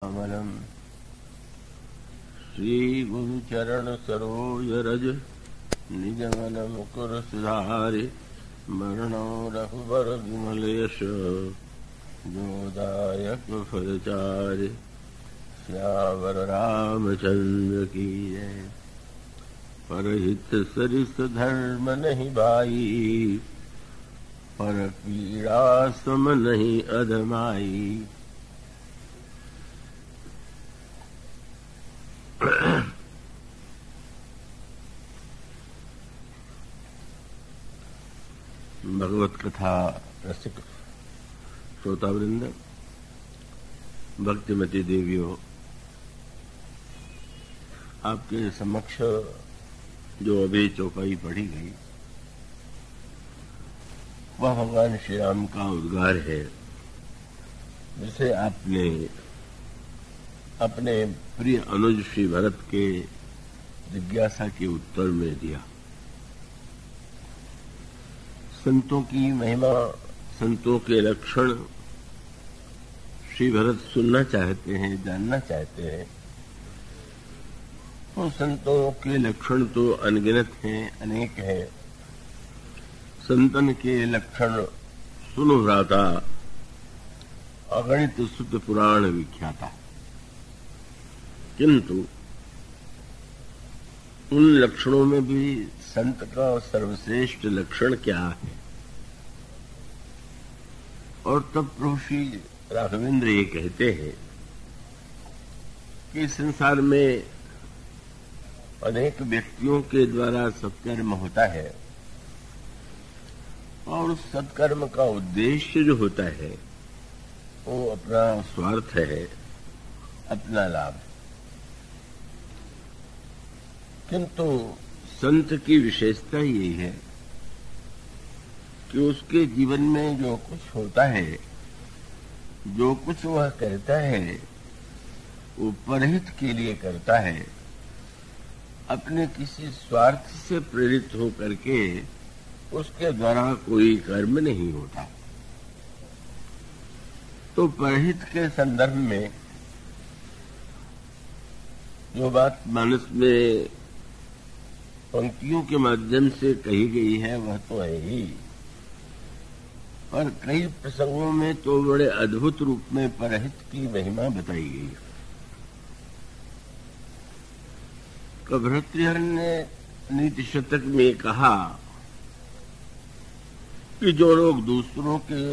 अमलम श्री गुरु चरण सरोज रज निज मन मुकुर सुधारि मरणो रघुबर विमलेश जोदायक फलचारि श्यावर रामचंद्र की जय। परहित सरिस धर्म नहीं भाई, पर पीड़ा सम नहीं अधमाई। भगवत कथा रसिक श्रोतावृंद, भक्तिमती देवियों, आपके समक्ष जो अभी चौपाई पढ़ी गई वह भगवान श्री राम का उद्गार है, जिसे आपने अपने प्रिय अनुज श्री भरत के जिज्ञासा के उत्तर में दिया। संतों की महिमा, संतों के लक्षण श्री भरत सुनना चाहते हैं, जानना चाहते हैं। तो संतों के लक्षण तो अनगिनत हैं, अनेक हैं। संतन के लक्षण सुनो भ्राता, अगणित सुत पुराण विख्याता। किंतु उन लक्षणों में भी संत का सर्वश्रेष्ठ लक्षण क्या है? और तब प्रभु श्री राघवेंद्र ये कहते हैं कि संसार में अनेक व्यक्तियों के द्वारा सत्कर्म होता है, और उस सत्कर्म का उद्देश्य जो होता है वो अपना स्वार्थ है, अपना लाभ। किंतु संत की विशेषता यही है कि उसके जीवन में जो कुछ होता है, जो कुछ वह करता है, वो परहित के लिए करता है, अपने किसी स्वार्थ से प्रेरित होकर के उसके द्वारा कोई कर्म नहीं होता। तो परहित के संदर्भ में जो बात मानस में पंक्तियों के माध्यम से कही गई है वह तो है ही, पर कई प्रसंगों में तो बड़े अद्भुत रूप में परहित की महिमा बताई गई। भर्तृहरि ने नीति शतक में कहा कि जो लोग दूसरों के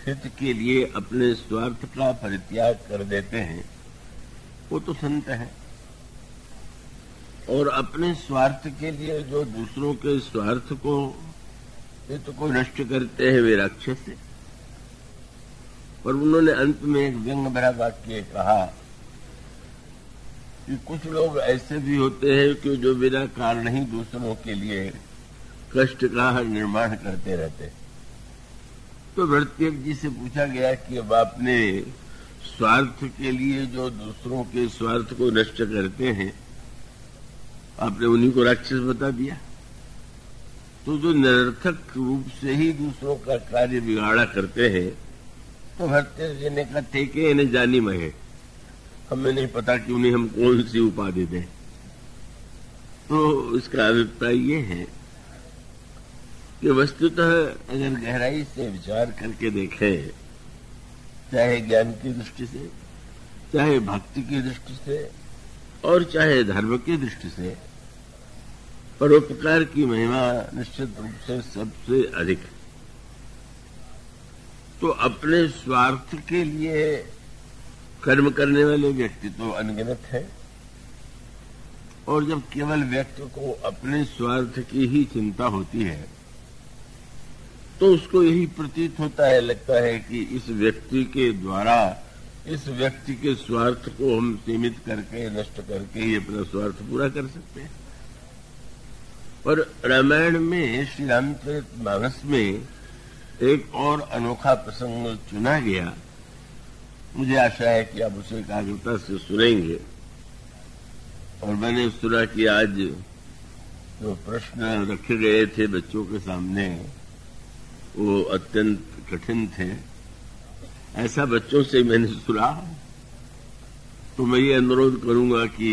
हित के लिए अपने स्वार्थ का परित्याग कर देते हैं वो तो संत है, और अपने स्वार्थ के लिए जो दूसरों के स्वार्थ को हित को नष्ट करते हैं वे राक्षस है। और उन्होंने अंत में एक व्यंग भरा वाक्य कहा कि कुछ लोग ऐसे भी होते हैं कि जो बिना कारण ही दूसरों के लिए कष्ट का निर्माण करते रहते। तो भर्तृहरि जी से पूछा गया कि अब आपने स्वार्थ के लिए जो दूसरों के स्वार्थ को नष्ट करते हैं, आपने उन्हीं को राक्षस बता दिया। तो जो निरर्थक रूप से ही दूसरों का कार्य बिगाड़ा करते हैं, तो भर्तृहरि जी ने कहा ठीक है, इन्हें जानी महे, हमें नहीं पता कि उन्हें हम कौन सी उपाधि दें। तो इसका अभिप्राय ये है कि वस्तुतः अगर गहराई से विचार करके देखें, चाहे ज्ञान की दृष्टि से, चाहे भक्ति की दृष्टि से, और चाहे धर्म की दृष्टि से, परोपकार की महिमा निश्चित रूप से सबसे अधिक है। तो अपने स्वार्थ के लिए कर्म करने वाले व्यक्ति तो अनगिनत है, और जब केवल व्यक्ति को अपने स्वार्थ की ही चिंता होती है तो उसको यही प्रतीत होता है, लगता है कि इस व्यक्ति के द्वारा इस व्यक्ति के स्वार्थ को हम सीमित करके, नष्ट करके ही अपना स्वार्थ पूरा कर सकते हैं। और रामायण में श्री रामचरितमानस में एक और अनोखा प्रसंग चुना गया। मुझे आशा है कि आप उसे एकाग्रता से सुनेंगे। और मैंने सुना कि आज जो प्रश्न रखे गए थे बच्चों के सामने वो अत्यंत कठिन थे। ऐसा बच्चों से मैंने सुना तो मैं ये अनुरोध करूंगा कि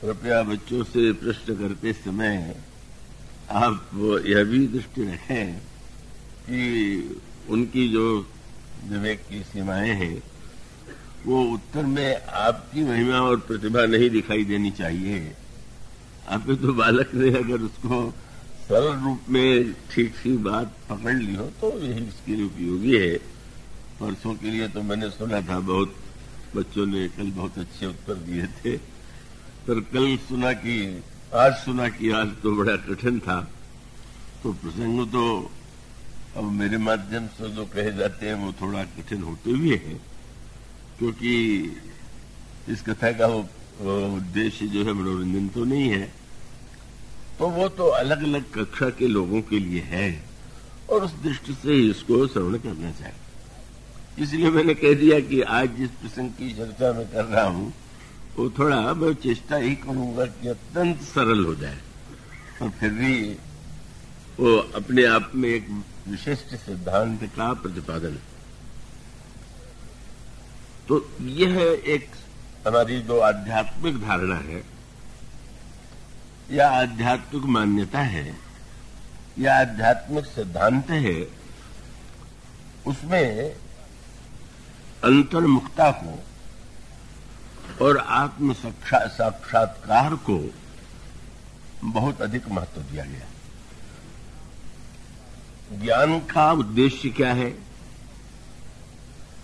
कृपया बच्चों से प्रश्न करते समय आप यह भी दृष्टि रखें कि उनकी जो विवेक की सीमाएं हैं वो उत्तर में आपकी महिमा और प्रतिभा नहीं दिखाई देनी चाहिए। आप तो बालक ने अगर उसको सरल रूप में ठीक ठीक बात पकड़ ली हो तो यही उसके लिए उपयोगी है। परसों के लिए तो मैंने सुना था, बहुत बच्चों ने कल बहुत अच्छे उत्तर दिए थे, पर कल सुना कि आज तो बड़ा कठिन था। तो प्रसंग तो अब मेरे माध्यम से जो कहे जाते हैं वो थोड़ा कठिन होते हुए हैं, क्योंकि इस कथा का वो उद्देश्य जो है मनोरंजन तो नहीं है, तो वो तो अलग अलग कक्षा के लोगों के लिए है और उस दृष्टि से इसको श्रवण करना चाहिए। इसलिए मैंने कह दिया कि आज जिस प्रसंग की चर्चा मैं कर रहा हूं वो थोड़ा मैं चेष्टा ही करूंगा कि अत्यंत सरल हो जाए और फिर भी वो अपने आप में एक विशिष्ट सिद्धांत का प्रतिपादन। तो यह एक हमारी जो आध्यात्मिक धारणा है या आध्यात्मिक मान्यता है या आध्यात्मिक सिद्धांत है, उसमें अंतर्मुखता को और आत्म साक्षात्कार को बहुत अधिक महत्व दिया गया। ज्ञान का उद्देश्य क्या है?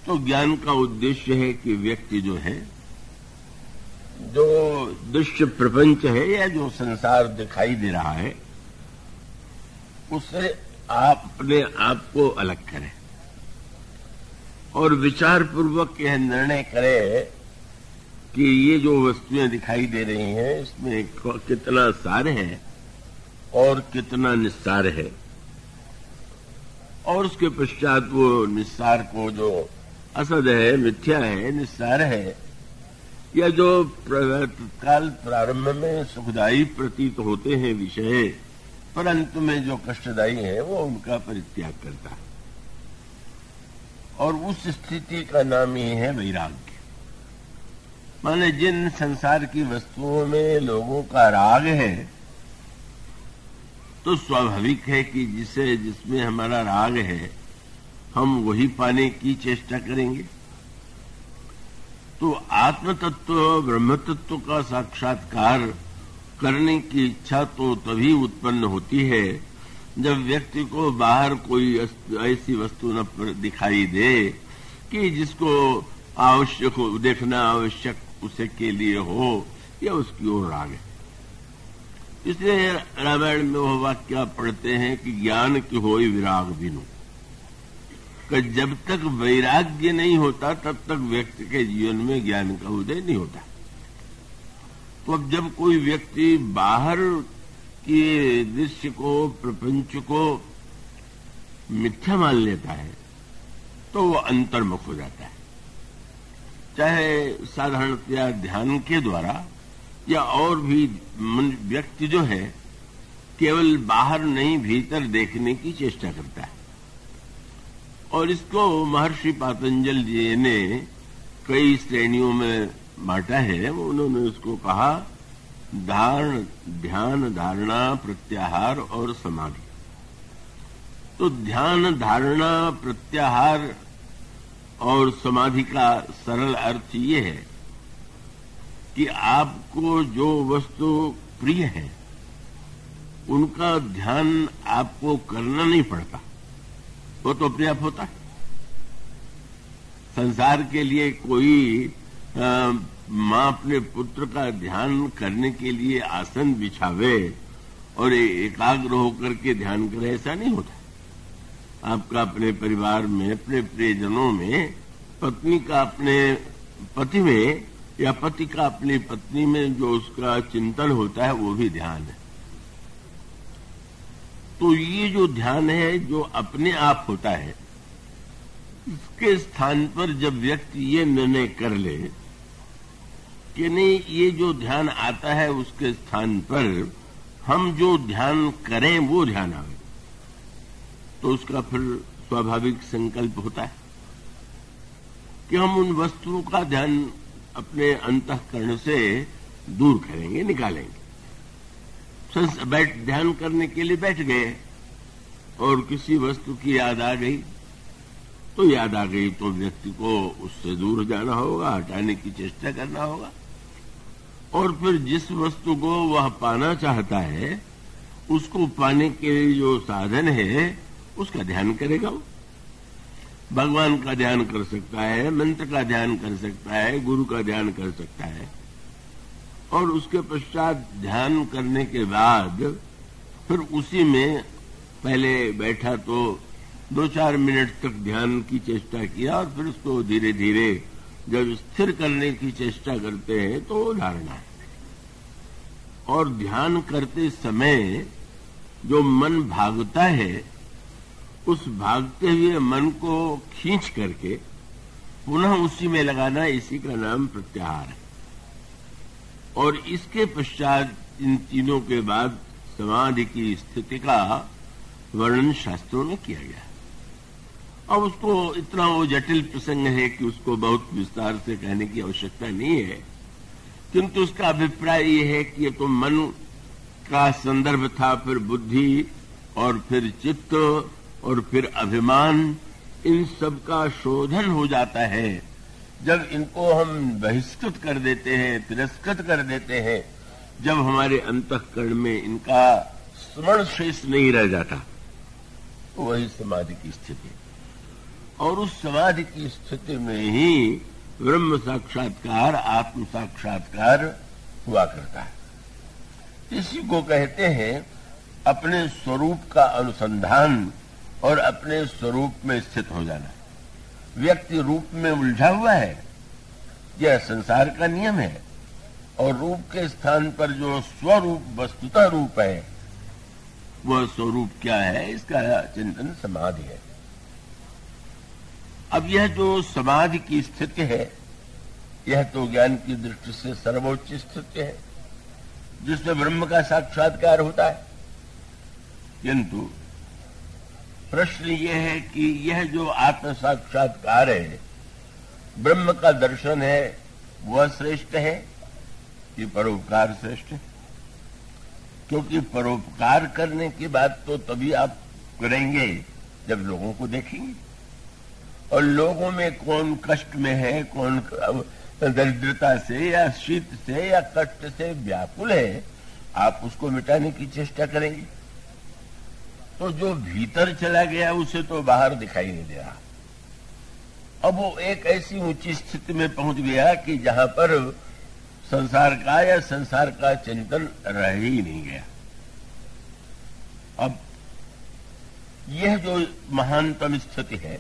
तो ज्ञान का उद्देश्य है कि व्यक्ति जो है, जो दृश्य प्रपंच है या जो संसार दिखाई दे रहा है, उससे आप अपने आप को अलग करें और विचार पूर्वक यह निर्णय करें कि ये जो वस्तुएं दिखाई दे रही हैं इसमें कितना सार है और कितना निस्सार है, और उसके पश्चात वो निस्सार को जो असद है, मिथ्या है, निस्सार है, या जो तत्काल प्रारंभ में सुखदायी प्रतीत होते हैं विषय, परंतु में जो कष्टदायी है वो उनका परित्याग करता है। और उस स्थिति का नाम ही है वैराग्य। माने जिन संसार की वस्तुओं में लोगों का राग है, तो स्वाभाविक है कि जिसमें हमारा राग है हम वही पाने की चेष्टा करेंगे। तो आत्म तत्व, ब्रह्म तत्व का साक्षात्कार करने की इच्छा तो तभी उत्पन्न होती है जब व्यक्ति को बाहर कोई ऐसी वस्तु न दिखाई दे कि जिसको आवश्यक हो, देखना आवश्यक उसे के लिए हो या उसकी ओर राग है। इसलिए रामायण में वह वाक्य पढ़ते हैं कि ज्ञान की होई विराग बिनु, कि जब तक वैराग्य नहीं होता तब तक व्यक्ति के जीवन में ज्ञान का उदय नहीं होता। तो अब जब कोई व्यक्ति बाहर के दृश्य को, प्रपंच को मिथ्या मान लेता है तो वो अंतर्मुख हो जाता है। चाहे साधारणतया ध्यान के द्वारा या और भी व्यक्ति जो है केवल बाहर नहीं भीतर देखने की चेष्टा करता है। और इसको महर्षि पातंजल जी ने कई श्रेणियों में बांटा है। उन्होंने उसको कहा धारण, ध्यान, धारणा, प्रत्याहार और समाधि। तो ध्यान, धारणा, प्रत्याहार और समाधि का सरल अर्थ ये है कि आपको जो वस्तु प्रिय है उनका ध्यान आपको करना नहीं पड़ता, वो तो अपने आप होता है। संसार के लिए कोई माँ अपने पुत्र का ध्यान करने के लिए आसन बिछावे और एकाग्र होकर के ध्यान करे, ऐसा नहीं होता। आपका अपने परिवार में, अपने प्रियजनों में, पत्नी का अपने पति में या पति का अपनी पत्नी में जो उसका चिंतन होता है वो भी ध्यान है। तो ये जो ध्यान है जो अपने आप होता है, इसके स्थान पर जब व्यक्ति ये निर्णय कर ले कि नहीं, ये जो ध्यान आता है उसके स्थान पर हम जो ध्यान करें वो ध्यान आवे, तो उसका फिर स्वाभाविक संकल्प होता है कि हम उन वस्तुओं का ध्यान अपने अंतःकरण से दूर करेंगे, निकालेंगे। ध्यान करने के लिए बैठ गए और किसी वस्तु की याद आ गई, तो याद आ गई तो व्यक्ति को उससे दूर जाना होगा, हटाने की चेष्टा करना होगा, और फिर जिस वस्तु को वह पाना चाहता है उसको पाने के लिए जो साधन है उसका ध्यान करेगा। वो भगवान का ध्यान कर सकता है, मंत्र का ध्यान कर सकता है, गुरु का ध्यान कर सकता है, और उसके पश्चात ध्यान करने के बाद फिर उसी में पहले बैठा तो 2-4 मिनट तक ध्यान की चेष्टा किया, और फिर उसको धीरे धीरे जब स्थिर करने की चेष्टा करते हैं तो वो धारणा है। और ध्यान करते समय जो मन भागता है, उस भागते हुए मन को खींच करके पुनः उसी में लगाना, इसी का नाम प्रत्याहार है। और इसके पश्चात इन तीनों के बाद समाधि की स्थिति का वर्णन शास्त्रों में किया गया। अब उसको इतना वो जटिल प्रसंग है कि उसको बहुत विस्तार से कहने की आवश्यकता नहीं है, किंतु उसका अभिप्राय ये है कि ये तो मन का संदर्भ था, फिर बुद्धि और फिर चित्त और फिर अभिमान, इन सब का शोधन हो जाता है जब इनको हम बहिष्कृत कर देते हैं, तिरस्कृत कर देते हैं, जब हमारे अंतःकरण में इनका स्मरण शेष नहीं रह जाता, तो वही समाधि की स्थिति। और उस समाधि की स्थिति में ही ब्रह्म साक्षात्कार, आत्म साक्षात्कार हुआ करता है। इसी को कहते हैं अपने स्वरूप का अनुसंधान और अपने स्वरूप में स्थित हो जाना। व्यक्ति रूप में उलझा हुआ है, यह संसार का नियम है, और रूप के स्थान पर जो स्वरूप वस्तुतः रूप है, वह स्वरूप क्या है, इसका चिंतन समाधि है। अब यह जो समाधि की स्थिति है, यह तो ज्ञान की दृष्टि से सर्वोच्च स्थिति है, जिसमें ब्रह्म का साक्षात्कार होता है। किंतु प्रश्न यह है कि यह जो आत्म साक्षात्कार है, ब्रह्म का दर्शन है, वह श्रेष्ठ है कि परोपकार श्रेष्ठ है? क्योंकि परोपकार करने की बात तो तभी आप करेंगे जब लोगों को देखेंगे, और लोगों में कौन कष्ट में है, कौन दरिद्रता से या शीत से या कष्ट से व्याकुल है, आप उसको मिटाने की चेष्टा करेंगे। तो जो भीतर चला गया उसे तो बाहर दिखाई नहीं दे रहा। अब वो एक ऐसी ऊंची स्थिति में पहुंच गया कि जहां पर संसार का या संसार का चिंतन रह ही नहीं गया। अब यह जो महानतम स्थिति है,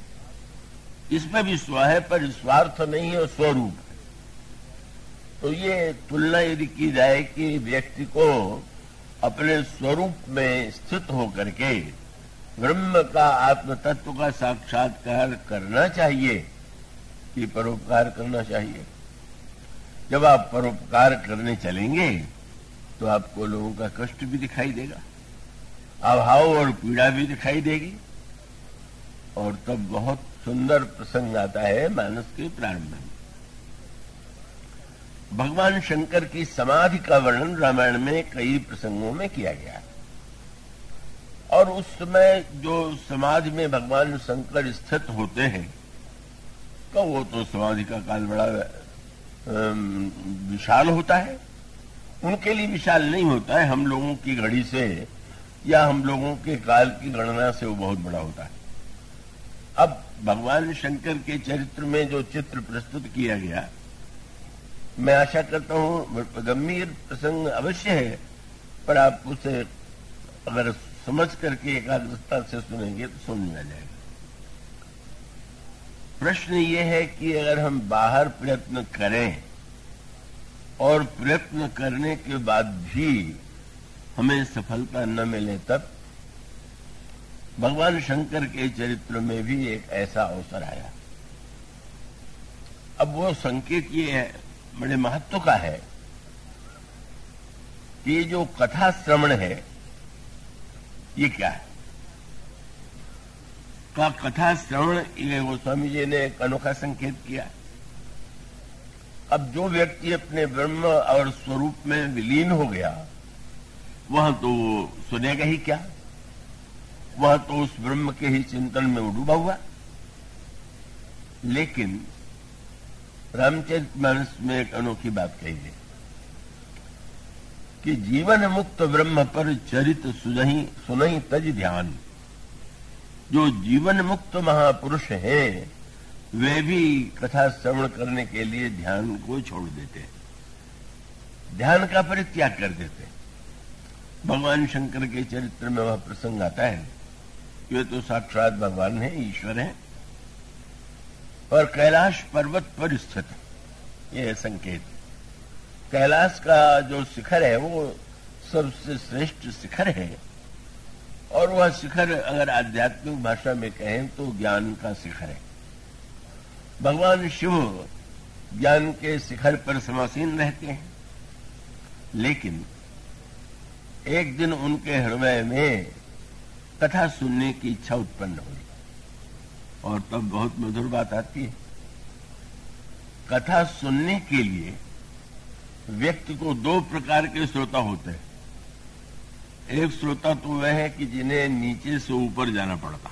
इसमें भी स्व है पर स्वार्थ नहीं है, स्वरूप है। तो ये तुलना यदि की जाए कि व्यक्ति को अपने स्वरूप में स्थित होकर के ब्रह्म का, आत्म तत्व का साक्षात्कार करना चाहिए कि परोपकार करना चाहिए। जब आप परोपकार करने चलेंगे तो आपको लोगों का कष्ट भी दिखाई देगा, अभाव और पीड़ा भी दिखाई देगी, और तब बहुत सुंदर प्रसंग आता है मानस के प्रारंभ में। भगवान शंकर की समाधि का वर्णन रामायण में कई प्रसंगों में किया गया, और उस समय जो समाधि में भगवान शंकर स्थित होते हैं, तो वो तो समाधि का काल बड़ा विशाल होता है। उनके लिए विशाल नहीं होता है, हम लोगों की घड़ी से या हम लोगों के काल की गणना से वो बहुत बड़ा होता है। अब भगवान शंकर के चरित्र में जो चित्र प्रस्तुत किया गया, मैं आशा करता हूं गंभीर प्रसंग अवश्य है, पर आप उसे अगर समझ करके एकाग्रता से सुनेंगे तो समझ में आ जाएगा। प्रश्न ये है कि अगर हम बाहर प्रयत्न करें और प्रयत्न करने के बाद भी हमें सफलता न मिले, तब भगवान शंकर के चरित्र में भी एक ऐसा अवसर आया। अब वो संकेत ये है, बड़े महत्व का है कि ये जो कथा श्रवण है, ये क्या है? कथा श्रवण, ये गोस्वामी जी ने एक अनोखा संकेत किया। अब जो व्यक्ति अपने ब्रह्म और स्वरूप में विलीन हो गया, वह तो सुनेगा ही क्या, वह तो उस ब्रह्म के ही चिंतन में डूबा हुआ। लेकिन रामचरितमानस में एक अनोखी बात कही है कि जीवन मुक्त ब्रह्म पर चरित सुनहि तज ध्यान। जो जीवन मुक्त महापुरुष है वे भी कथा श्रवण करने के लिए ध्यान को छोड़ देते हैं, ध्यान का परित्याग कर देते हैं। भगवान शंकर के चरित्र में वह प्रसंग आता है, वे तो साक्षात भगवान है, ईश्वर है, और कैलाश पर्वत पर स्थित, यह संकेत। कैलाश का जो शिखर है वो सबसे श्रेष्ठ शिखर है, और वह शिखर अगर आध्यात्मिक भाषा में कहें तो ज्ञान का शिखर है। भगवान शिव ज्ञान के शिखर पर समासीन रहते हैं, लेकिन एक दिन उनके हृदय में कथा सुनने की इच्छा उत्पन्न हुई, और तब बहुत मधुर बात आती है। कथा सुनने के लिए व्यक्ति को दो प्रकार के श्रोता होते हैं। एक श्रोता तो वह है कि जिन्हें नीचे से ऊपर जाना पड़ता,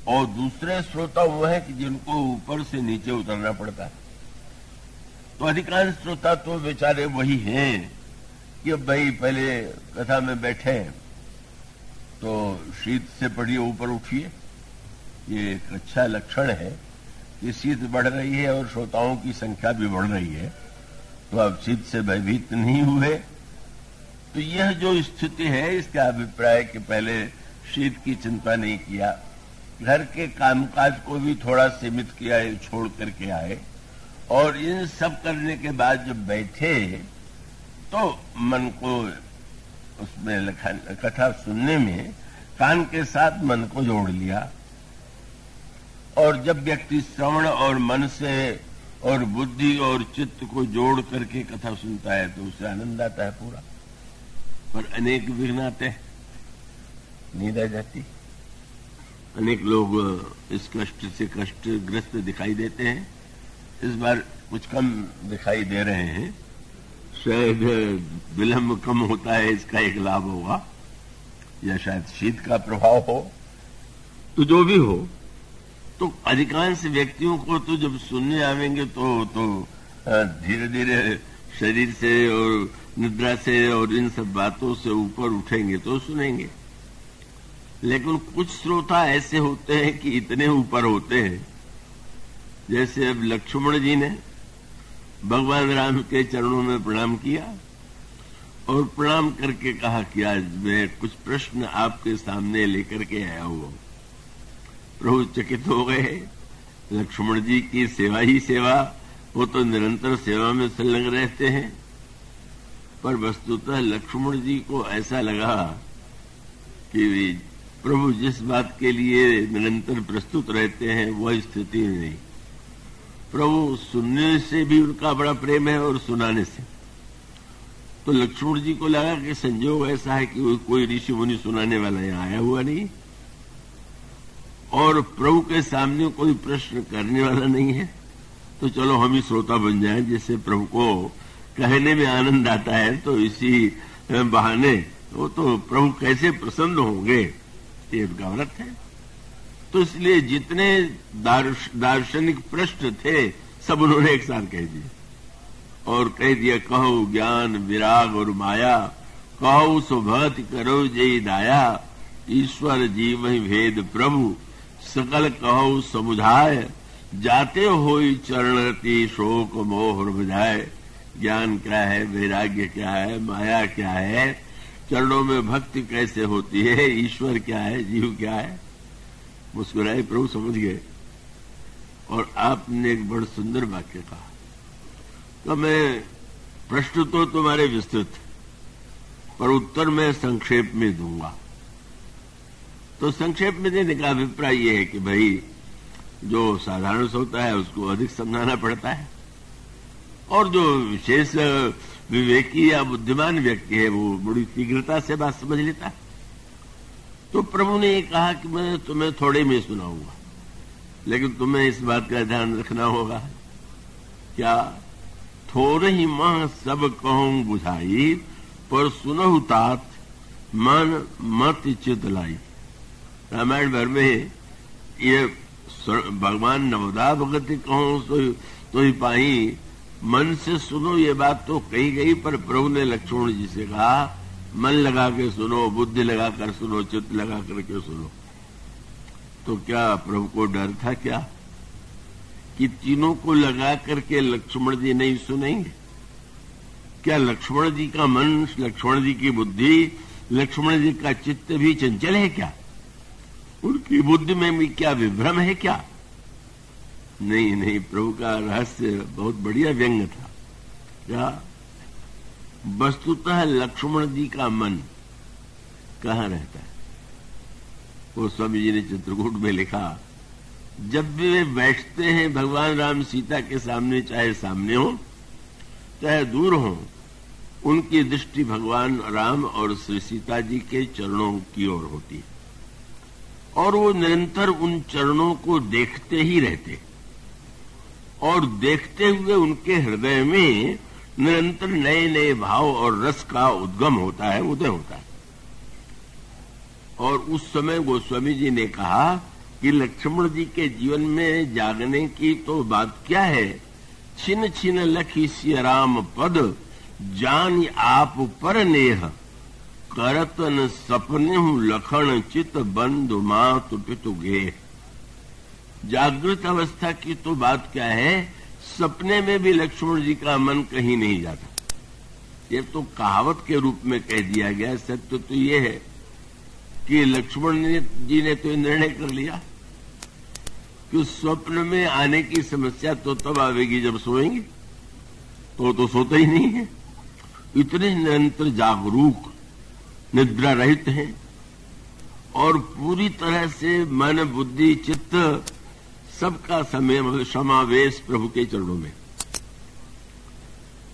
और दूसरे श्रोता वह है कि जिनको ऊपर से नीचे उतरना पड़ता है। तो अधिकांश श्रोता तो बेचारे वही हैं कि अब भाई पहले कथा में बैठे तो शीत से पढ़िए, ऊपर उठिए। ये एक अच्छा लक्षण है कि शीत बढ़ रही है और श्रोताओं की संख्या भी बढ़ रही है, तो अब शीत से भयभीत नहीं हुए। तो यह जो स्थिति है, इसका अभिप्राय कि पहले शीत की चिंता नहीं किया, घर के कामकाज को भी थोड़ा सीमित किया, छोड़ करके आए, और इन सब करने के बाद जब बैठे तो मन को उसमें कथा सुनने में कान के साथ मन को जोड़ लिया। और जब व्यक्ति श्रवण और मन से और बुद्धि और चित्त को जोड़ करके कथा सुनता है तो उसे आनंद आता है पूरा। पर अनेक विघ्न आते हैं, नींद आ जाती, अनेक लोग इस कष्ट से कष्टग्रस्त दिखाई देते हैं। इस बार कुछ कम दिखाई दे रहे हैं, शायद विलंब कम होता है, इसका एक लाभ होगा, या शायद शीत का प्रभाव हो। तो जो भी हो, तो अधिकांश व्यक्तियों को तो जब सुनने आवेंगे तो धीरे धीरे शरीर से और निद्रा से और इन सब बातों से ऊपर उठेंगे तो सुनेंगे। लेकिन कुछ श्रोता ऐसे होते हैं कि इतने ऊपर होते हैं, जैसे अब लक्ष्मण जी ने भगवान राम के चरणों में प्रणाम किया और प्रणाम करके कहा कि आज मैं कुछ प्रश्न आपके सामने लेकर के आया हुआ। प्रभु चकित हो गए। लक्ष्मण जी की सेवा ही सेवा, वो तो निरंतर सेवा में संलग्न रहते हैं, पर वस्तुतः लक्ष्मण जी को ऐसा लगा कि प्रभु जिस बात के लिए निरंतर प्रस्तुत रहते हैं वह स्थिति नहीं। प्रभु सुनने से भी उनका बड़ा प्रेम है और सुनाने से। तो लक्ष्मण जी को लगा कि संजोग ऐसा है कि कोई ऋषि मुनि सुनाने वाला यहाँ आया हुआ नहीं, और प्रभु के सामने कोई प्रश्न करने वाला नहीं है, तो चलो हम ही श्रोता बन जाएं, जिससे प्रभु को कहने में आनंद आता है। तो इसी बहाने वो तो प्रभु कैसे प्रसन्न होंगे, ये उनका व्रत है। तो इसलिए जितने दार्शनिक प्रश्न थे सब उन्होंने एक साथ कह दिए, और कह दिया कहो ज्ञान विराग और माया, कहो सुभति करो जय दाया, ईश्वर जीव भेद प्रभु सकल कहो समुझाय, जाते होई चरणरति शोक मोह बुझाए। ज्ञान क्या है, वैराग्य क्या है, माया क्या है, चरणों में भक्ति कैसे होती है, ईश्वर क्या है, जीव क्या है। मुस्कुराए, प्रभु समझ गए। और आपने एक बड़ा सुंदर वाक्य कहा, तो मैं प्रश्न तो तुम्हारे विस्तृत, पर उत्तर मैं संक्षेप में दूंगा। तो संक्षेप में देने का अभिप्राय यह है कि भाई जो साधारण होता है उसको अधिक समझाना पड़ता है, और जो विशेष विवेकी या बुद्धिमान व्यक्ति है वो बड़ी शीघ्रता से बात समझ लेता है। तो प्रभु ने ये कहा कि मैं तुम्हें थोड़े में सुनाऊंगा, लेकिन तुम्हें इस बात का ध्यान रखना होगा क्या थोर ही मह सब कहूं बुझाई, पर सुनहु तात मन मत चित लाई। रामायण भर में ये भगवान नवदा भगति कहूं तो ही पाई, मन से सुनो ये बात तो कही गई, पर प्रभु ने लक्ष्मण जी से कहा मन लगा के सुनो, बुद्धि लगा कर सुनो, चित्त लगा करके सुनो। तो क्या प्रभु को डर था क्या कि तीनों को लगा करके लक्ष्मण जी नहीं सुनेंगे? क्या लक्ष्मण जी का मन, लक्ष्मण जी की बुद्धि, लक्ष्मण जी का चित्त भी चंचल है क्या? उनकी बुद्धि में भी क्या विभ्रम है क्या? नहीं नहीं, प्रभु का रहस्य बहुत बढ़िया व्यंग था। क्या वस्तुतः लक्ष्मण जी का मन कहाँ रहता है? वो स्वामी जी ने चित्रकूट में लिखा, जब भी वे बैठते हैं भगवान राम सीता के सामने, चाहे सामने हो चाहे दूर हो, उनकी दृष्टि भगवान राम और श्री सीता जी के चरणों की ओर होती है और वो निरंतर उन चरणों को देखते ही रहते, और देखते हुए उनके हृदय में निरंतर नए नए भाव और रस का उद्गम होता है, उदय होता है। और उस समय गोस्वामी जी ने कहा कि लक्ष्मण जी के जीवन में जागने की तो बात क्या है, छिन छिन लखी सिय राम पद, जान आप पर नेह, करतन सपने लखन चित बंधु मातु पितु गे। जागृत अवस्था की तो बात क्या है, सपने में भी लक्ष्मण जी का मन कहीं नहीं जाता। ये तो कहावत के रूप में कह दिया गया। सत्य तो ये है कि लक्ष्मण जी ने तो निर्णय कर लिया कि स्वप्न में आने की समस्या तो तब आवेगी जब सोएंगे, तो सोते ही नहीं है। इतने निरंतर जागरूक, निद्रा रहित हैं और पूरी तरह से मन बुद्धि चित्त सबका समावेश प्रभु के चरणों में।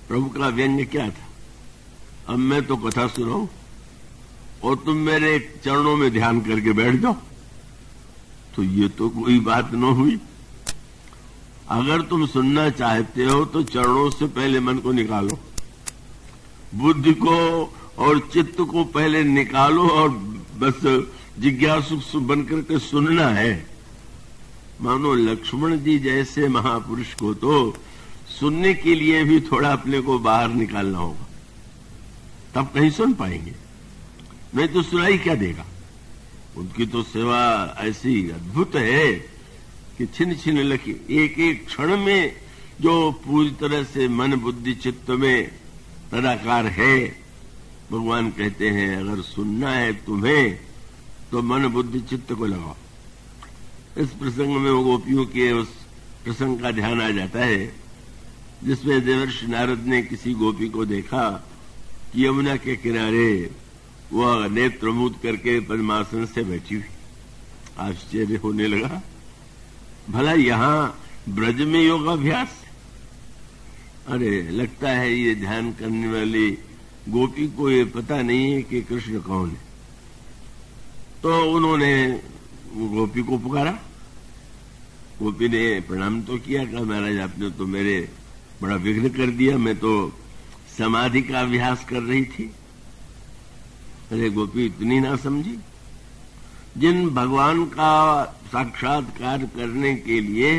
प्रभु का व्यंग्य क्या था? अब मैं तो कथा सुनाऊं और तुम मेरे चरणों में ध्यान करके बैठ जाओ, तो ये तो कोई बात न हुई। अगर तुम सुनना चाहते हो तो चरणों से पहले मन को निकालो, बुद्धि को और चित्त को पहले निकालो और बस जिज्ञासु बनकर के सुनना है। मानो लक्ष्मण जी जैसे महापुरुष को तो सुनने के लिए भी थोड़ा अपने को बाहर निकालना होगा, तब कहीं सुन पाएंगे, नहीं तो सुनाई क्या देगा। उनकी तो सेवा ऐसी अद्भुत है कि छिन छिन लखी, एक एक क्षण में जो पूरी तरह से मन बुद्धि चित्त में तदाकार है। भगवान कहते हैं अगर सुनना है तुम्हें तो मन बुद्धि चित्त को लगाओ। इस प्रसंग में वो गोपियों के उस प्रसंग का ध्यान आ जाता है जिसमें देवर्षि नारद ने किसी गोपी को देखा कि यमुना के किनारे वह नेत्र मूद करके पद्मासन से बैठी हुई। आश्चर्य होने लगा, भला यहां ब्रज में योगाभ्यास? अरे लगता है ये ध्यान करने वाली गोपी को ये पता नहीं है कि कृष्ण कौन है। तो उन्होंने गोपी को पुकारा। गोपी ने प्रणाम तो किया, कहा महाराज आपने तो मेरे बड़ा विघ्न कर दिया, मैं तो समाधि का अभ्यास कर रही थी। अरे गोपी इतनी ना समझी, जिन भगवान का साक्षात्कार करने के लिए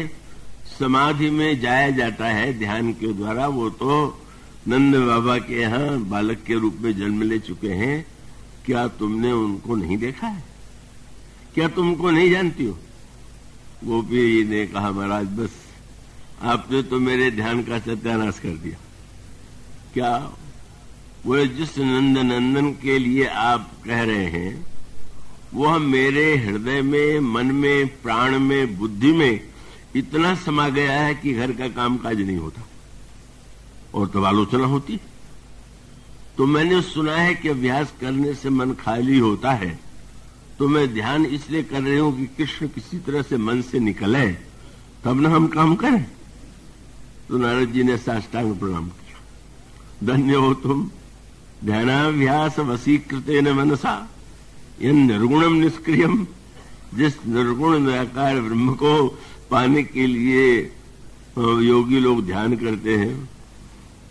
समाधि में जाया जाता है ध्यान के द्वारा, वो तो नंद बाबा के यहाँ बालक के रूप में जन्म ले चुके हैं। क्या तुमने उनको नहीं देखा है? क्या तुमको नहीं जानती हो? गोपी ने कहा महाराज बस आपने तो मेरे ध्यान का सत्यानाश कर दिया। क्या वो जिस नंद नंदन के लिए आप कह रहे हैं वह मेरे हृदय में, मन में, प्राण में, बुद्धि में इतना समा गया है कि घर का काम काज नहीं होता और तब आलोचना होती। तो मैंने सुना है कि अभ्यास करने से मन खाली होता है, तो मैं ध्यान इसलिए कर रही हूं कि कृष्ण किसी तरह से मन से निकले, तब न हम काम करें। तो नारद जी ने साष्टांग प्रणाम किया। धन्य हो तुम, ध्यानाभ्यास वसीकृतेन मनसा, यन निर्गुणम निष्क्रियम। जिस निर्गुण निराकार ब्रह्म को पाने के लिए योगी लोग ध्यान करते हैं,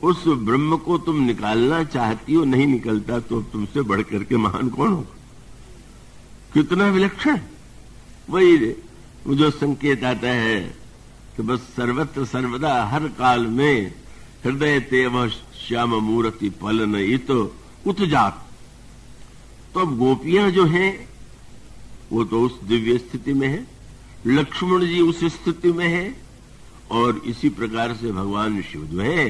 उस ब्रह्म को तुम निकालना चाहती हो, नहीं निकलता, तो तुमसे बढ़ करके महान कौन होगा? कितना विलक्षण! वही जो संकेत आता है कि बस सर्वत्र सर्वदा हर काल में हृदय तेव श्याम मूर्ति पलन इत उत्जात। तो अब गोपियां जो हैं वो तो उस दिव्य स्थिति में है, लक्ष्मण जी उस स्थिति में है, और इसी प्रकार से भगवान शिव जो है,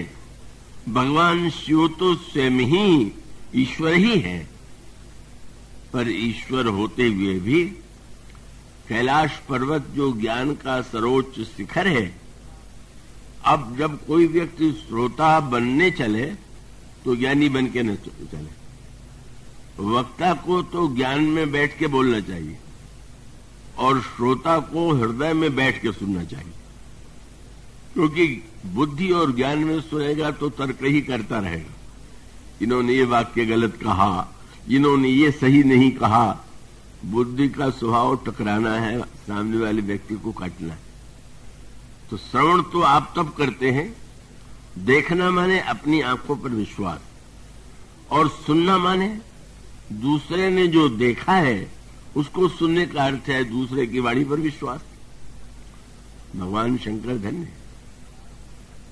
भगवान शिव तो स्वयं ही ईश्वर ही है, पर ईश्वर होते हुए भी कैलाश पर्वत जो ज्ञान का सर्वोच्च शिखर है, अब जब कोई व्यक्ति श्रोता बनने चले तो ज्ञानी बन के न चले। वक्ता को तो ज्ञान में बैठ के बोलना चाहिए और श्रोता को हृदय में बैठ के सुनना चाहिए, क्योंकि बुद्धि और ज्ञान में सुनेगा तो तर्क ही करता रहेगा, इन्होंने ये वाक्य गलत कहा, इन्होंने ये सही नहीं कहा। बुद्धि का स्वभाव टकराना है, सामने वाले व्यक्ति को काटना है। तो श्रवण तो आप तब करते हैं, देखना माने अपनी आंखों पर विश्वास, और सुनना माने दूसरे ने जो देखा है उसको सुनने का अर्थ है दूसरे की वाणी पर विश्वास। भगवान शंकर धन्य,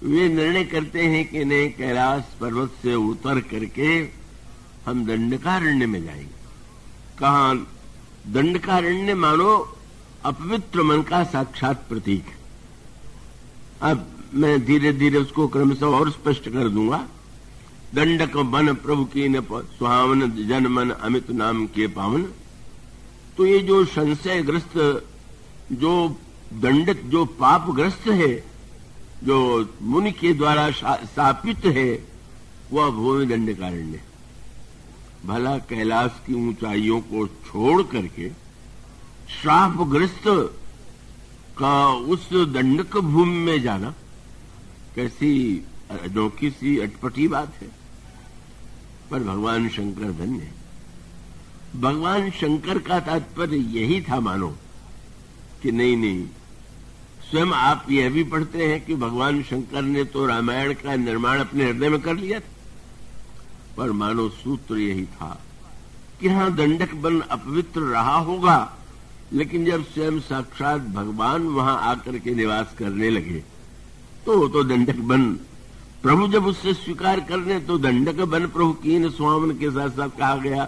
वे निर्णय करते हैं कि नहीं, कैलाश पर्वत से उतर करके हम दंडकारण्य में जाएंगे। कहां? दंडकारण्य मानो अपवित्र मन का साक्षात प्रतीक है। अब मैं धीरे धीरे उसको क्रमशः और स्पष्ट कर दूंगा। दंडक बन प्रभु की न सुहावन, जन मन अमित नाम के पावन। तो ये जो संशयग्रस्त, जो दंडक, जो पापग्रस्त है, जो मुनि के द्वारा शापित है, वह भूमि दंडकारण्य। भला कैलाश की ऊंचाइयों को छोड़ करके श्रापग्रस्त का उस दंडक भूमि में जाना कैसी अनोखी सी अटपटी बात है। पर भगवान शंकर धन्य है। भगवान शंकर का तात्पर्य यही था मानो कि नहीं, स्वयं आप यह भी पढ़ते हैं कि भगवान शंकर ने तो रामायण का निर्माण अपने हृदय में कर लिया था, पर मानो सूत्र यही था कि हाँ, दंडक वन अपवित्र रहा होगा, लेकिन जब स्वयं साक्षात भगवान वहां आकर के निवास करने लगे तो दंडक वन प्रभु जब उससे स्वीकार करने, तो दंडक वन प्रभु कीन स्वामन के साथ साथ कहा गया।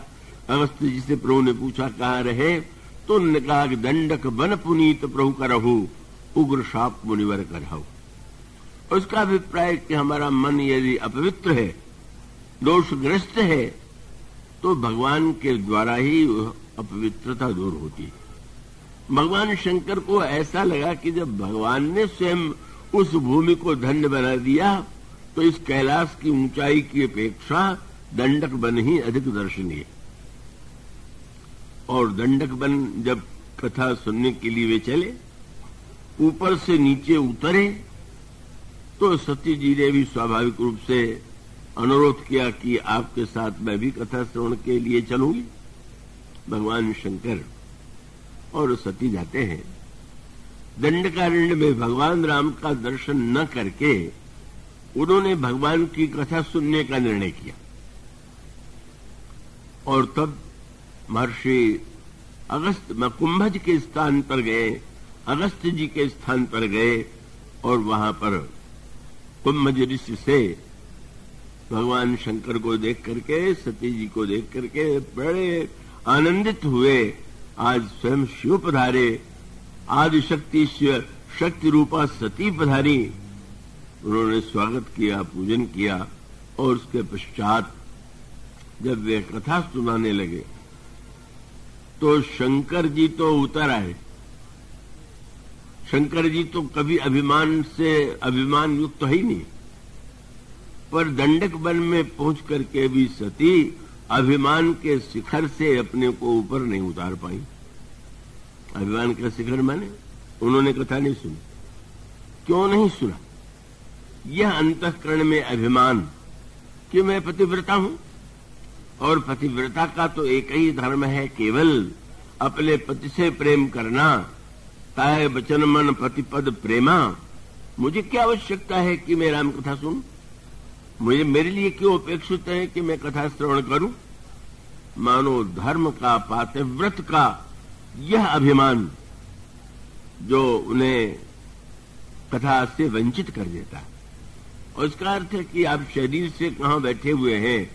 अगस्त जी से प्रभु ने पूछा कहाँ रहे, तो उन्होंने कहा कि दंडक वन पुनीत प्रभु करहु, उग्र शाप मुनिवर करहु। उसका अभिप्राय कि हमारा मन यदि अपवित्र है, दोषग्रस्त है, तो भगवान के द्वारा ही अपवित्रता दूर होती है। भगवान शंकर को ऐसा लगा कि जब भगवान ने स्वयं उस भूमि को धन्य बना दिया, तो इस कैलाश की ऊंचाई की अपेक्षा दंडक वन ही अधिक दर्शनीय। और दंडक वन जब कथा सुनने के लिए वे चले, ऊपर से नीचे उतरे, तो सती जी ने भी स्वाभाविक रूप से अनुरोध किया कि आपके साथ मैं भी कथा श्रवण के लिए चलूंगी। भगवान शंकर और सती जाते हैं। दंडकारण्य में भगवान राम का दर्शन न करके उन्होंने भगवान की कथा सुनने का निर्णय किया, और तब महर्षि अगस्त कुंभज के स्थान पर गए, अगस्त जी के स्थान पर गए, और वहां पर कुंभज ऋषि से भगवान शंकर को देख करके, सती जी को देख करके बड़े आनंदित हुए। आज स्वयं शिव पधारे, आदिशक्ति शक्ति रूपा सती पधारी। उन्होंने स्वागत किया, पूजन किया, और उसके पश्चात जब वे कथा सुनाने लगे तो शंकर जी तो उतर आए। शंकर जी तो कभी अभिमान युक्त तो ही नहीं, पर दंडक वन में पहुंच करके भी सती अभिमान के शिखर से अपने को ऊपर नहीं उतार पाई। अभिमान का शिखर माने उन्होंने कथा नहीं सुनी। क्यों नहीं सुना? यह अंतःकरण में अभिमान कि मैं पतिव्रता हूं, और पतिव्रता का तो एक ही धर्म है, केवल अपने पति से प्रेम करना। ताय बचन मन पतिपद प्रेमा, मुझे क्या आवश्यकता है कि मैं राम कथा सुनूं? मेरे लिए क्यों अपेक्षित है कि मैं कथा श्रवण करूं? मानो धर्म का, पातिव्रत का यह अभिमान जो उन्हें कथा से वंचित कर देता है। और इसका अर्थ है कि आप शरीर से कहां बैठे हुए हैं,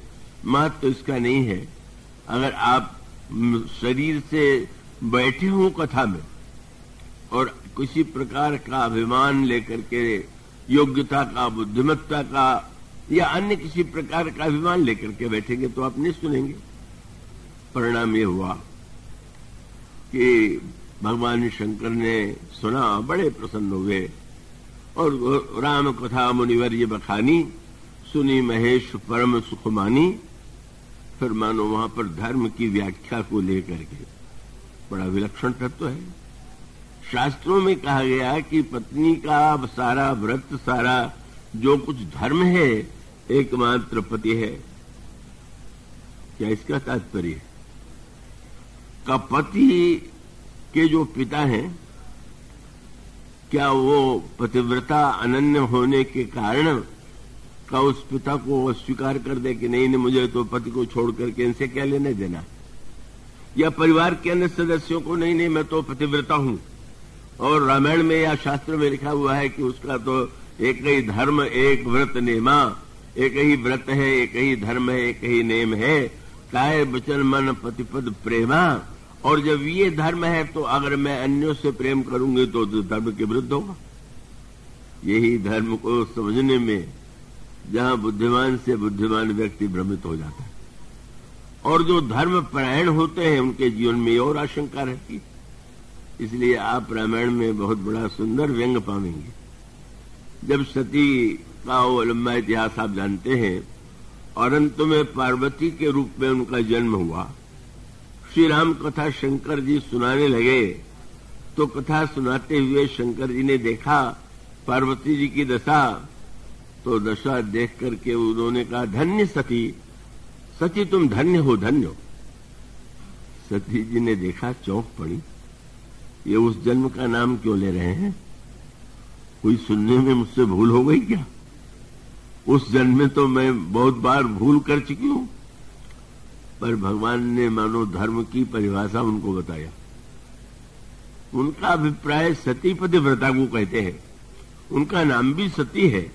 महत्व तो इसका नहीं है। अगर आप शरीर से बैठे हो कथा में और किसी प्रकार का अभिमान लेकर के, योग्यता का, बुद्धिमत्ता का या अन्य किसी प्रकार का अभिमान लेकर के बैठेंगे तो आप नहीं सुनेंगे। परिणाम ये हुआ कि भगवान शंकर ने सुना, बड़े प्रसन्न हुए और राम कथा मुनिवर ये बखानी, सुनी महेश परम सुख मानी। फिर मानो वहां पर धर्म की व्याख्या को लेकर के बड़ा विलक्षण तत्व है। शास्त्रों में कहा गया कि पत्नी का सारा व्रत, सारा जो कुछ धर्म है, एकमात्र पति है। क्या इसका तात्पर्य है? का पति के जो पिता हैं, क्या वो पतिव्रता अनन्य होने के कारण का उस पिता को अस्वीकार कर दे कि नहीं मुझे तो पति को छोड़ करके इनसे क्या लेने देना? या परिवार के अन्य सदस्यों को नहीं मैं तो पतिव्रता हूं, और रामायण में या शास्त्र में लिखा हुआ है कि उसका तो एक ही धर्म, एक व्रत नेमा, एक ही व्रत है, एक ही धर्म है, एक ही नेम है, काय बचन मन पतिपद प्रेमा। और जब ये धर्म है तो अगर मैं अन्यों से प्रेम करूंगी तो धर्म के विरुद्ध होगा। यही धर्म को समझने में जहां बुद्धिमान से बुद्धिमान व्यक्ति भ्रमित हो जाता है, और जो धर्म परायण होते हैं उनके जीवन में और आशंका रहती है। इसलिए आप रामायण में बहुत बड़ा सुंदर व्यंग पाएंगे। जब सती का वो लंबा इतिहास आप जानते हैं, और अंत में पार्वती के रूप में उनका जन्म हुआ। श्री राम कथा शंकर जी सुनाने लगे तो कथा सुनाते हुए शंकर जी ने देखा पार्वती जी की दशा, तो दशा देख करके उन्होंने कहा, धन्य सती, सती तुम धन्य हो, धन्य हो। सती जी ने देखा, चौंक पड़ी, ये उस जन्म का नाम क्यों ले रहे हैं? कोई सुनने में मुझसे भूल हो गई क्या? उस जन्म में तो मैं बहुत बार भूल कर चुकी हूं। पर भगवान ने मानो धर्म की परिभाषा उनको बताया। उनका अभिप्राय सती पतिव्रता को कहते हैं, उनका नाम भी सती है,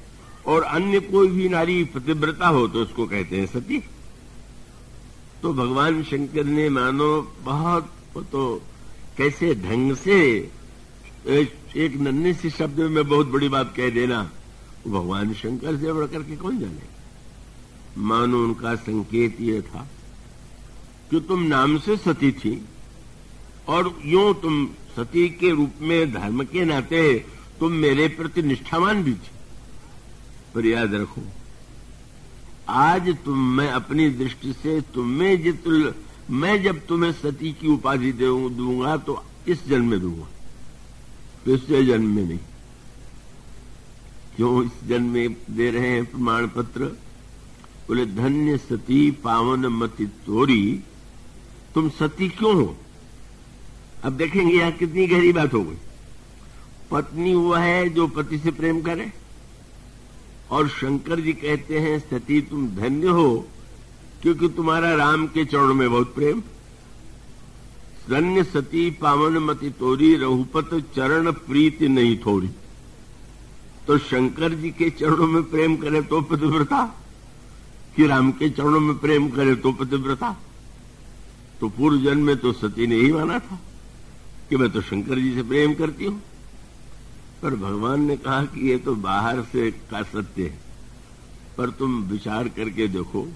और अन्य कोई भी नारी पतिव्रता हो तो उसको कहते हैं सती। तो भगवान शंकर ने मानो बहुत तो कैसे ढंग से एक नन्हे से शब्द में बहुत बड़ी बात कह देना, वो भगवान शंकर से बढ़कर के कौन जाने। मानो उनका संकेत ये था कि तुम नाम से सती थी, और यूं तुम सती के रूप में धर्म के नाते तुम मेरे प्रति निष्ठावान भी थी। पर याद रखो, आज मैं अपनी दृष्टि से तुम्हें मैं जब तुम्हें सती की उपाधि दूंगा तो इस जन्म में दूंगा, पिछले जन्म में नहीं। क्यों इस जन्म में दे रहे हैं प्रमाण पत्र? बोले, धन्य सती पावन मति तोरी, तुम सती क्यों हो? अब देखेंगे यहां कितनी गहरी बात हो गई। पत्नी हुआ है जो पति से प्रेम करे, और शंकर जी कहते हैं सती तुम धन्य हो क्योंकि तुम्हारा राम के चरणों में बहुत प्रेम। धन्य सती पावन मति तोरी, रघुपत चरण प्रीति नहीं थोड़ी। तो शंकर जी के चरणों में प्रेम करे तो पतिव्रता, कि राम के चरणों में प्रेम करे तो पतिव्रता। तो पूर्व जन्म में तो सती ने ही माना था कि मैं तो शंकर जी से प्रेम करती हूं। पर भगवान ने कहा कि ये तो बाहर से का सत्य है, पर तुम विचार करके देखो,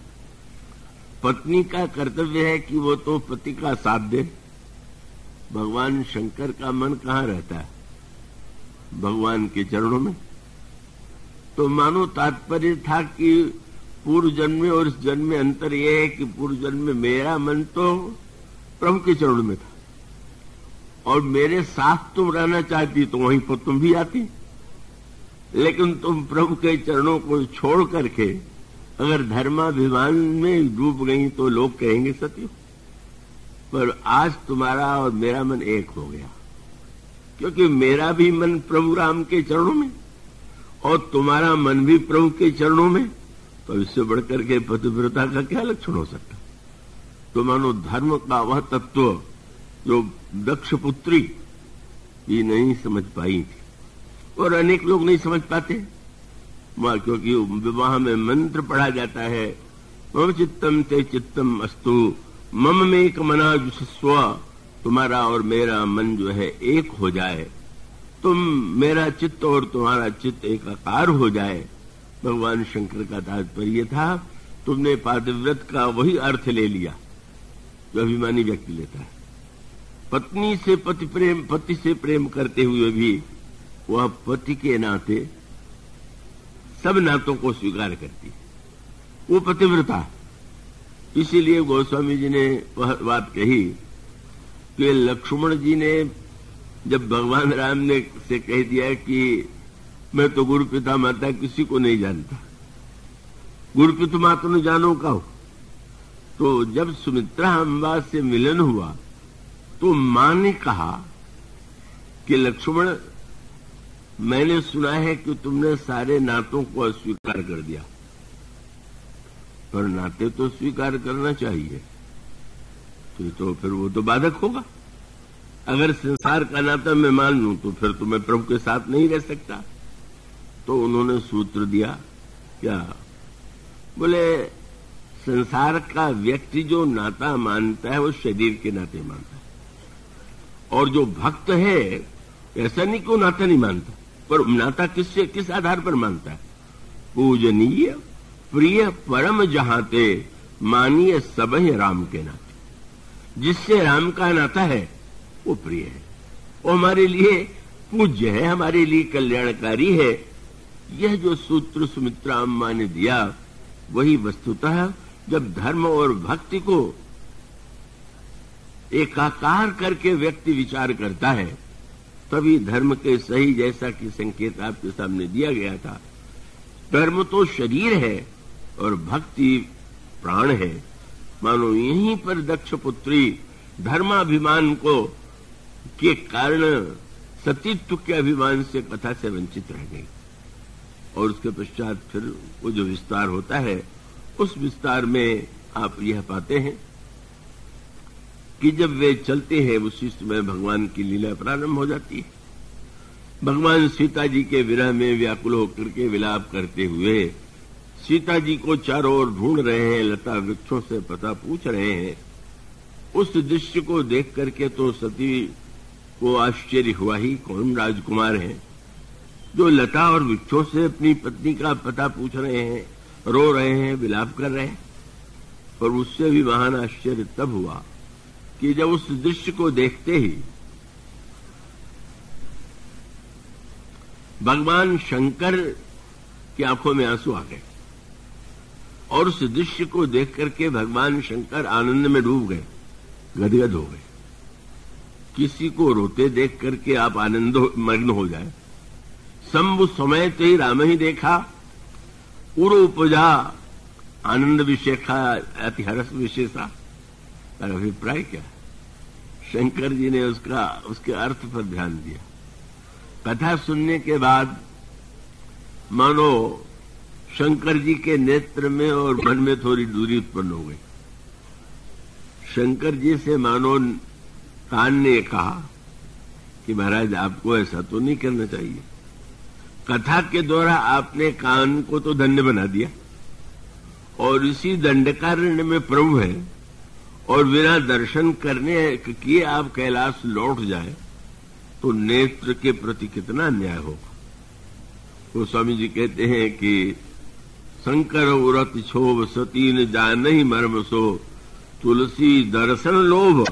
पत्नी का कर्तव्य है कि वो तो पति का साथ दे। भगवान शंकर का मन कहां रहता है? भगवान के चरणों में। तो मानो तात्पर्य था कि पूर्व जन्म में और इस जन्म में अंतर यह है कि पूर्व जन्म में मेरा मन तो प्रभु के चरणों में था, और मेरे साथ तुम रहना चाहती तो वहीं पर तुम भी आती, लेकिन तुम प्रभु के चरणों को छोड़ करके अगर धर्माभिमान में डूब गई तो लोग कहेंगे सत्य। पर आज तुम्हारा और मेरा मन एक हो गया, क्योंकि मेरा भी मन प्रभु राम के चरणों में, और तुम्हारा मन भी प्रभु के चरणों में, तो इससे बढ़कर के पतिव्रता का क्या लक्षण हो सकता? तो मानो धर्म का वह तत्व जो दक्ष पुत्री ये नहीं समझ पाई थी, और अनेक लोग नहीं समझ पाते, क्योंकि विवाह में मंत्र पढ़ा जाता है, मम चित्तम ते चित्तम अस्तु मम में मना जुषस्व, तुम्हारा और मेरा मन जो है एक हो जाए, तुम मेरा चित्त और तुम्हारा चित्त एकाकार हो जाए। भगवान शंकर का तात्पर्य था, तुमने पातिव्रत का वही अर्थ ले लिया जो अभिमानी व्यक्ति लेता है। पत्नी से पति से प्रेम करते हुए भी वह पति के नाते सब नातों को स्वीकार करती है, वो पतिव्रता। इसीलिए गोस्वामी जी ने वह बात कही कि लक्ष्मण जी ने जब भगवान राम ने से कह दिया कि मैं तो गुरु पिता माता किसी को नहीं जानता, गुरु पिता माता ने जानो का हो, तो जब सुमित्रा अम्बा से मिलन हुआ तो मां ने कहा कि लक्ष्मण, मैंने सुना है कि तुमने सारे नातों को अस्वीकार कर दिया, पर नाते तो स्वीकार करना चाहिए, तो फिर वो तो बाधक होगा। अगर संसार का नाता मैं मान लूं तो फिर तो मैं प्रभु के साथ नहीं रह सकता। तो उन्होंने सूत्र दिया, क्या बोले, संसार का व्यक्ति जो नाता मानता है वो शरीर के नाते मानता है, और जो भक्त है ऐसा नहीं कि वो नाता नहीं मानता, पर नाता किस आधार पर मानता है? पूजनीय प्रिय परम जहाते मानिए सबहि राम के नाते। जिससे राम का नाता है वो प्रिय है, वो हमारे लिए पूज्य है, हमारे लिए कल्याणकारी है। यह जो सूत्र सुमित्रा अम्मा ने दिया वही वस्तुतः जब धर्म और भक्ति को एकाकार करके व्यक्ति विचार करता है तभी धर्म के सही, जैसा कि संकेत आपके सामने दिया गया था, धर्म तो शरीर है और भक्ति प्राण है। मानो यहीं पर दक्ष पुत्री धर्माभिमान को के कारण सतीत्व के अभिमान से कथा से वंचित रह गई, और उसके पश्चात फिर वो जो विस्तार होता है उस विस्तार में आप यह पाते हैं कि जब वे चलते हैं उसी समय भगवान की लीला प्रारंभ हो जाती है। भगवान सीता जी के विरह में व्याकुल होकर के विलाप करते हुए सीता जी को चारों ओर ढूंढ रहे हैं, लता वृक्षों से पता पूछ रहे हैं। उस दृश्य को देख करके तो सती को आश्चर्य हुआ ही, कौन राजकुमार हैं जो लता और वृक्षों से अपनी पत्नी का पता पूछ रहे हैं, रो रहे हैं, विलाप कर रहे हैं। पर उससे भी महान आश्चर्य तब हुआ कि जब उस दृश्य को देखते ही भगवान शंकर की आंखों में आंसू आ गए, और उस दृश्य को देख करके भगवान शंकर आनंद में डूब गए, गदगद हो गए। किसी को रोते देख करके आप आनंद मग्न हो जाए। शंभु समय ते राम ही देखा, उर उपजा आनंद विशेखा अति हर्ष विशेषा। अभिप्राय क्या? शंकर जी ने उसके अर्थ पर ध्यान दिया। कथा सुनने के बाद मानो शंकर जी के नेत्र में और मन में थोड़ी दूरी उत्पन्न हो गई। शंकर जी से मानो कान ने कहा कि महाराज आपको ऐसा तो नहीं करना चाहिए। कथा के द्वारा आपने कान को तो धन्य बना दिया, और इसी दंडकारण्य में प्रभु है, और बिना दर्शन करने किए आप कैलाश लौट जाए तो नेत्र के प्रति कितना अन्याय होगा। तो स्वामी जी कहते हैं कि शंकर उरत क्षोभ सतीन जानहि मर्म सो, तुलसी दर्शन लोभ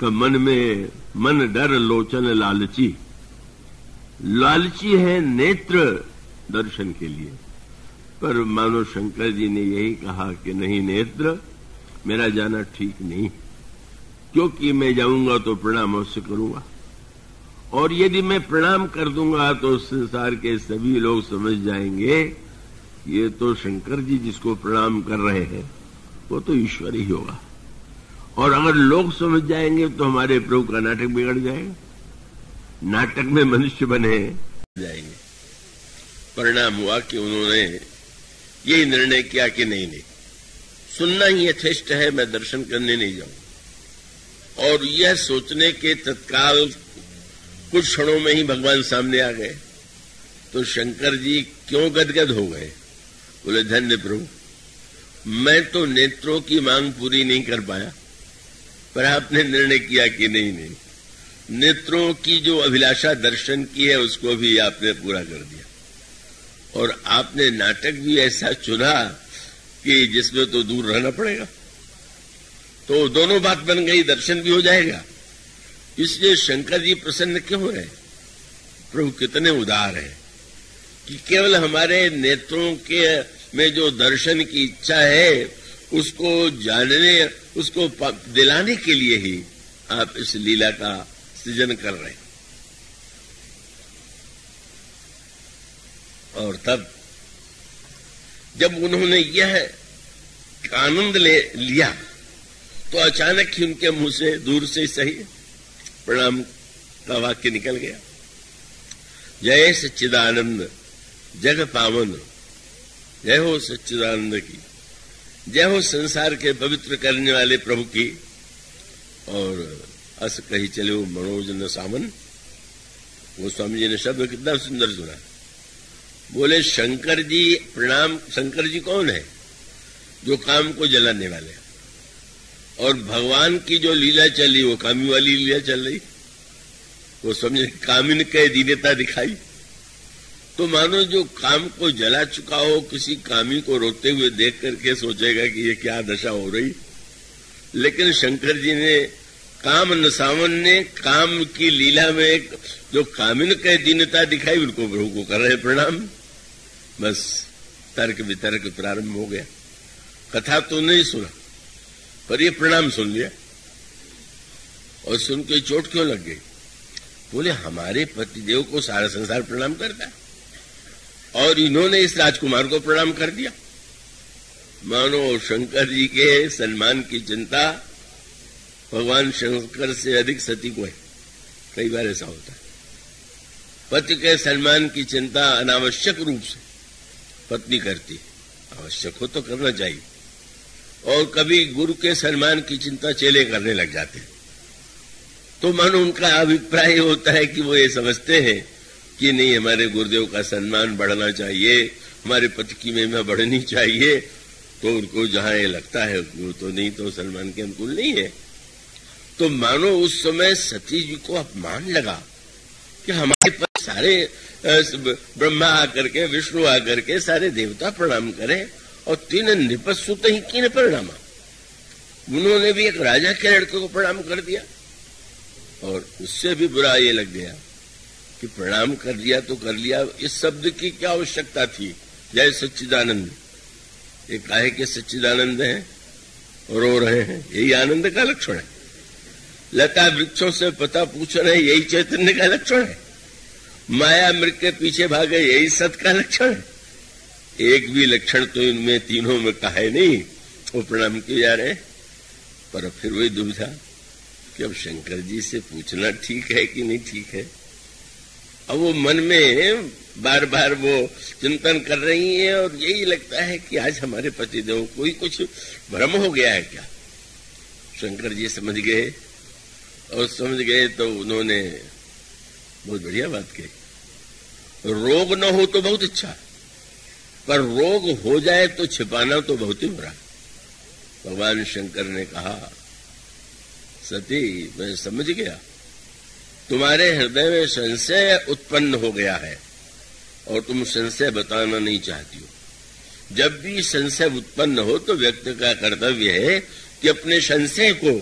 का मन में मन डर लोचन लालची। लालची है नेत्र दर्शन के लिए, पर मानो शंकर जी ने यही कहा कि नहीं, नेत्र मेरा जाना ठीक नहीं, क्योंकि मैं जाऊंगा तो प्रणाम अवश्य करूंगा, और यदि मैं प्रणाम कर दूंगा तो संसार के सभी लोग समझ जाएंगे ये तो शंकर जी जिसको प्रणाम कर रहे हैं वो तो ईश्वर ही होगा, और अगर लोग समझ जाएंगे तो हमारे प्रभु का नाटक बिगड़ जाएगा, नाटक में मनुष्य बने जाएंगे। परिणाम हुआ कि उन्होंने यही निर्णय किया कि नहीं, सुनना ही यथेष्ट है, मैं दर्शन करने नहीं जाऊं। और यह सोचने के तत्काल कुछ क्षणों में ही भगवान सामने आ गए। तो शंकर जी क्यों गदगद हो गए? बोले, धन्य प्रभु, मैं तो नेत्रों की मांग पूरी नहीं कर पाया, पर आपने निर्णय किया कि नहीं, नेत्रों की जो अभिलाषा दर्शन की है उसको भी आपने पूरा कर दिया। और आपने नाटक भी ऐसा चुना कि जिसमें तो दूर रहना पड़ेगा, तो दोनों बात बन गई, दर्शन भी हो जाएगा। इसलिए शंकर जी प्रसन्न क्यों हो रहे? प्रभु कितने उदार है कि केवल हमारे नेत्रों के में जो दर्शन की इच्छा है उसको जानने, उसको दिलाने के लिए ही आप इस लीला का सृजन कर रहे हैं। और तब जब उन्होंने यह आनंद लिया तो अचानक ही उनके मुंह से दूर से सही प्रणाम का वाक्य निकल गया। जय सच्चिदानंद जग पावन, जय हो सच्चिदानंद की, जय हो संसार के पवित्र करने वाले प्रभु की। और अस कही चले मनोज न सामन। वो स्वामी जी ने शब्द कितना सुंदर सुना। बोले, शंकर जी प्रणाम। शंकर जी कौन है? जो काम को जलाने वाले। और भगवान की जो लीला चली वो कामी वाली लीला चल रही। वो समझे कामिन के दीनता दिखाई। तो मानो जो काम को जला चुका हो, किसी कामी को रोते हुए देख करके सोचेगा कि ये क्या दशा हो रही। लेकिन शंकर जी ने काम नसावन ने काम की लीला में जो कामिन के दीनता दिखाई, उनको प्रभु को कर रहे प्रणाम। बस तर्क वितर्क प्रारंभ हो गया। कथा तो नहीं सुना, पर ये प्रणाम सुन लिया। और सुन के चोट क्यों लग गई? बोले, हमारे पतिदेव को सारा संसार प्रणाम करता है और इन्होंने इस राजकुमार को प्रणाम कर दिया। मानो शंकर जी के सम्मान की चिंता भगवान शंकर से अधिक सती को है। कई बार ऐसा होता है, पति के सम्मान की चिंता अनावश्यक रूप से पत्नी करती। आवश्यक हो तो करना चाहिए। और कभी गुरु के सम्मान की चिंता चेले करने लग जाते हैं। तो मानो उनका अभिप्राय होता है कि वो ये समझते हैं कि नहीं, हमारे गुरुदेव का सम्मान बढ़ना चाहिए, हमारे पति की महिमा बढ़नी चाहिए। तो उनको जहां ये लगता है वो तो नहीं, तो सम्मान के अनुकूल नहीं है। तो मानो उस समय सती जी को अपमान लगा कि हमारे पास सारे ब्रह्मा आकर के, विष्णु आकर के, सारे देवता प्रणाम करें और तीन निपसुत ही किन प्रणाम। उन्होंने भी एक राजा के लड़के को प्रणाम कर दिया। और उससे भी बुरा ये लग गया कि प्रणाम कर दिया तो कर लिया, इस शब्द की क्या आवश्यकता थी? जय सच्चिदानंद, ये काहे के सच्चिदानंद हैं और रो रहे हैं, यही आनंद का लक्षण है। लता वृक्षों से पता पूछ रहे हैं, यही चैतन्य का लक्षण है। माया मृग के पीछे भागे, यही सत का लक्षण है। एक भी लक्षण तो इनमें तीनों में का है नहीं, वो प्रणाम किए जा रहे हैं। पर फिर वही दुविधा कि अब शंकर जी से पूछना ठीक है कि नहीं ठीक है। अब वो मन में बार बार वो चिंतन कर रही है और यही लगता है कि आज हमारे पतिदेव को ही कुछ भ्रम हो गया है क्या। शंकर जी समझ गए, और समझ गए तो उन्होंने बहुत बढ़िया बात कही। रोग न हो तो बहुत अच्छा, पर रोग हो जाए तो छिपाना तो बहुत ही बुरा। भगवान शंकर ने कहा, सती मैं समझ गया, तुम्हारे हृदय में संशय उत्पन्न हो गया है और तुम संशय बताना नहीं चाहती हो। जब भी संशय उत्पन्न हो तो व्यक्ति का कर्तव्य है कि अपने संशय को,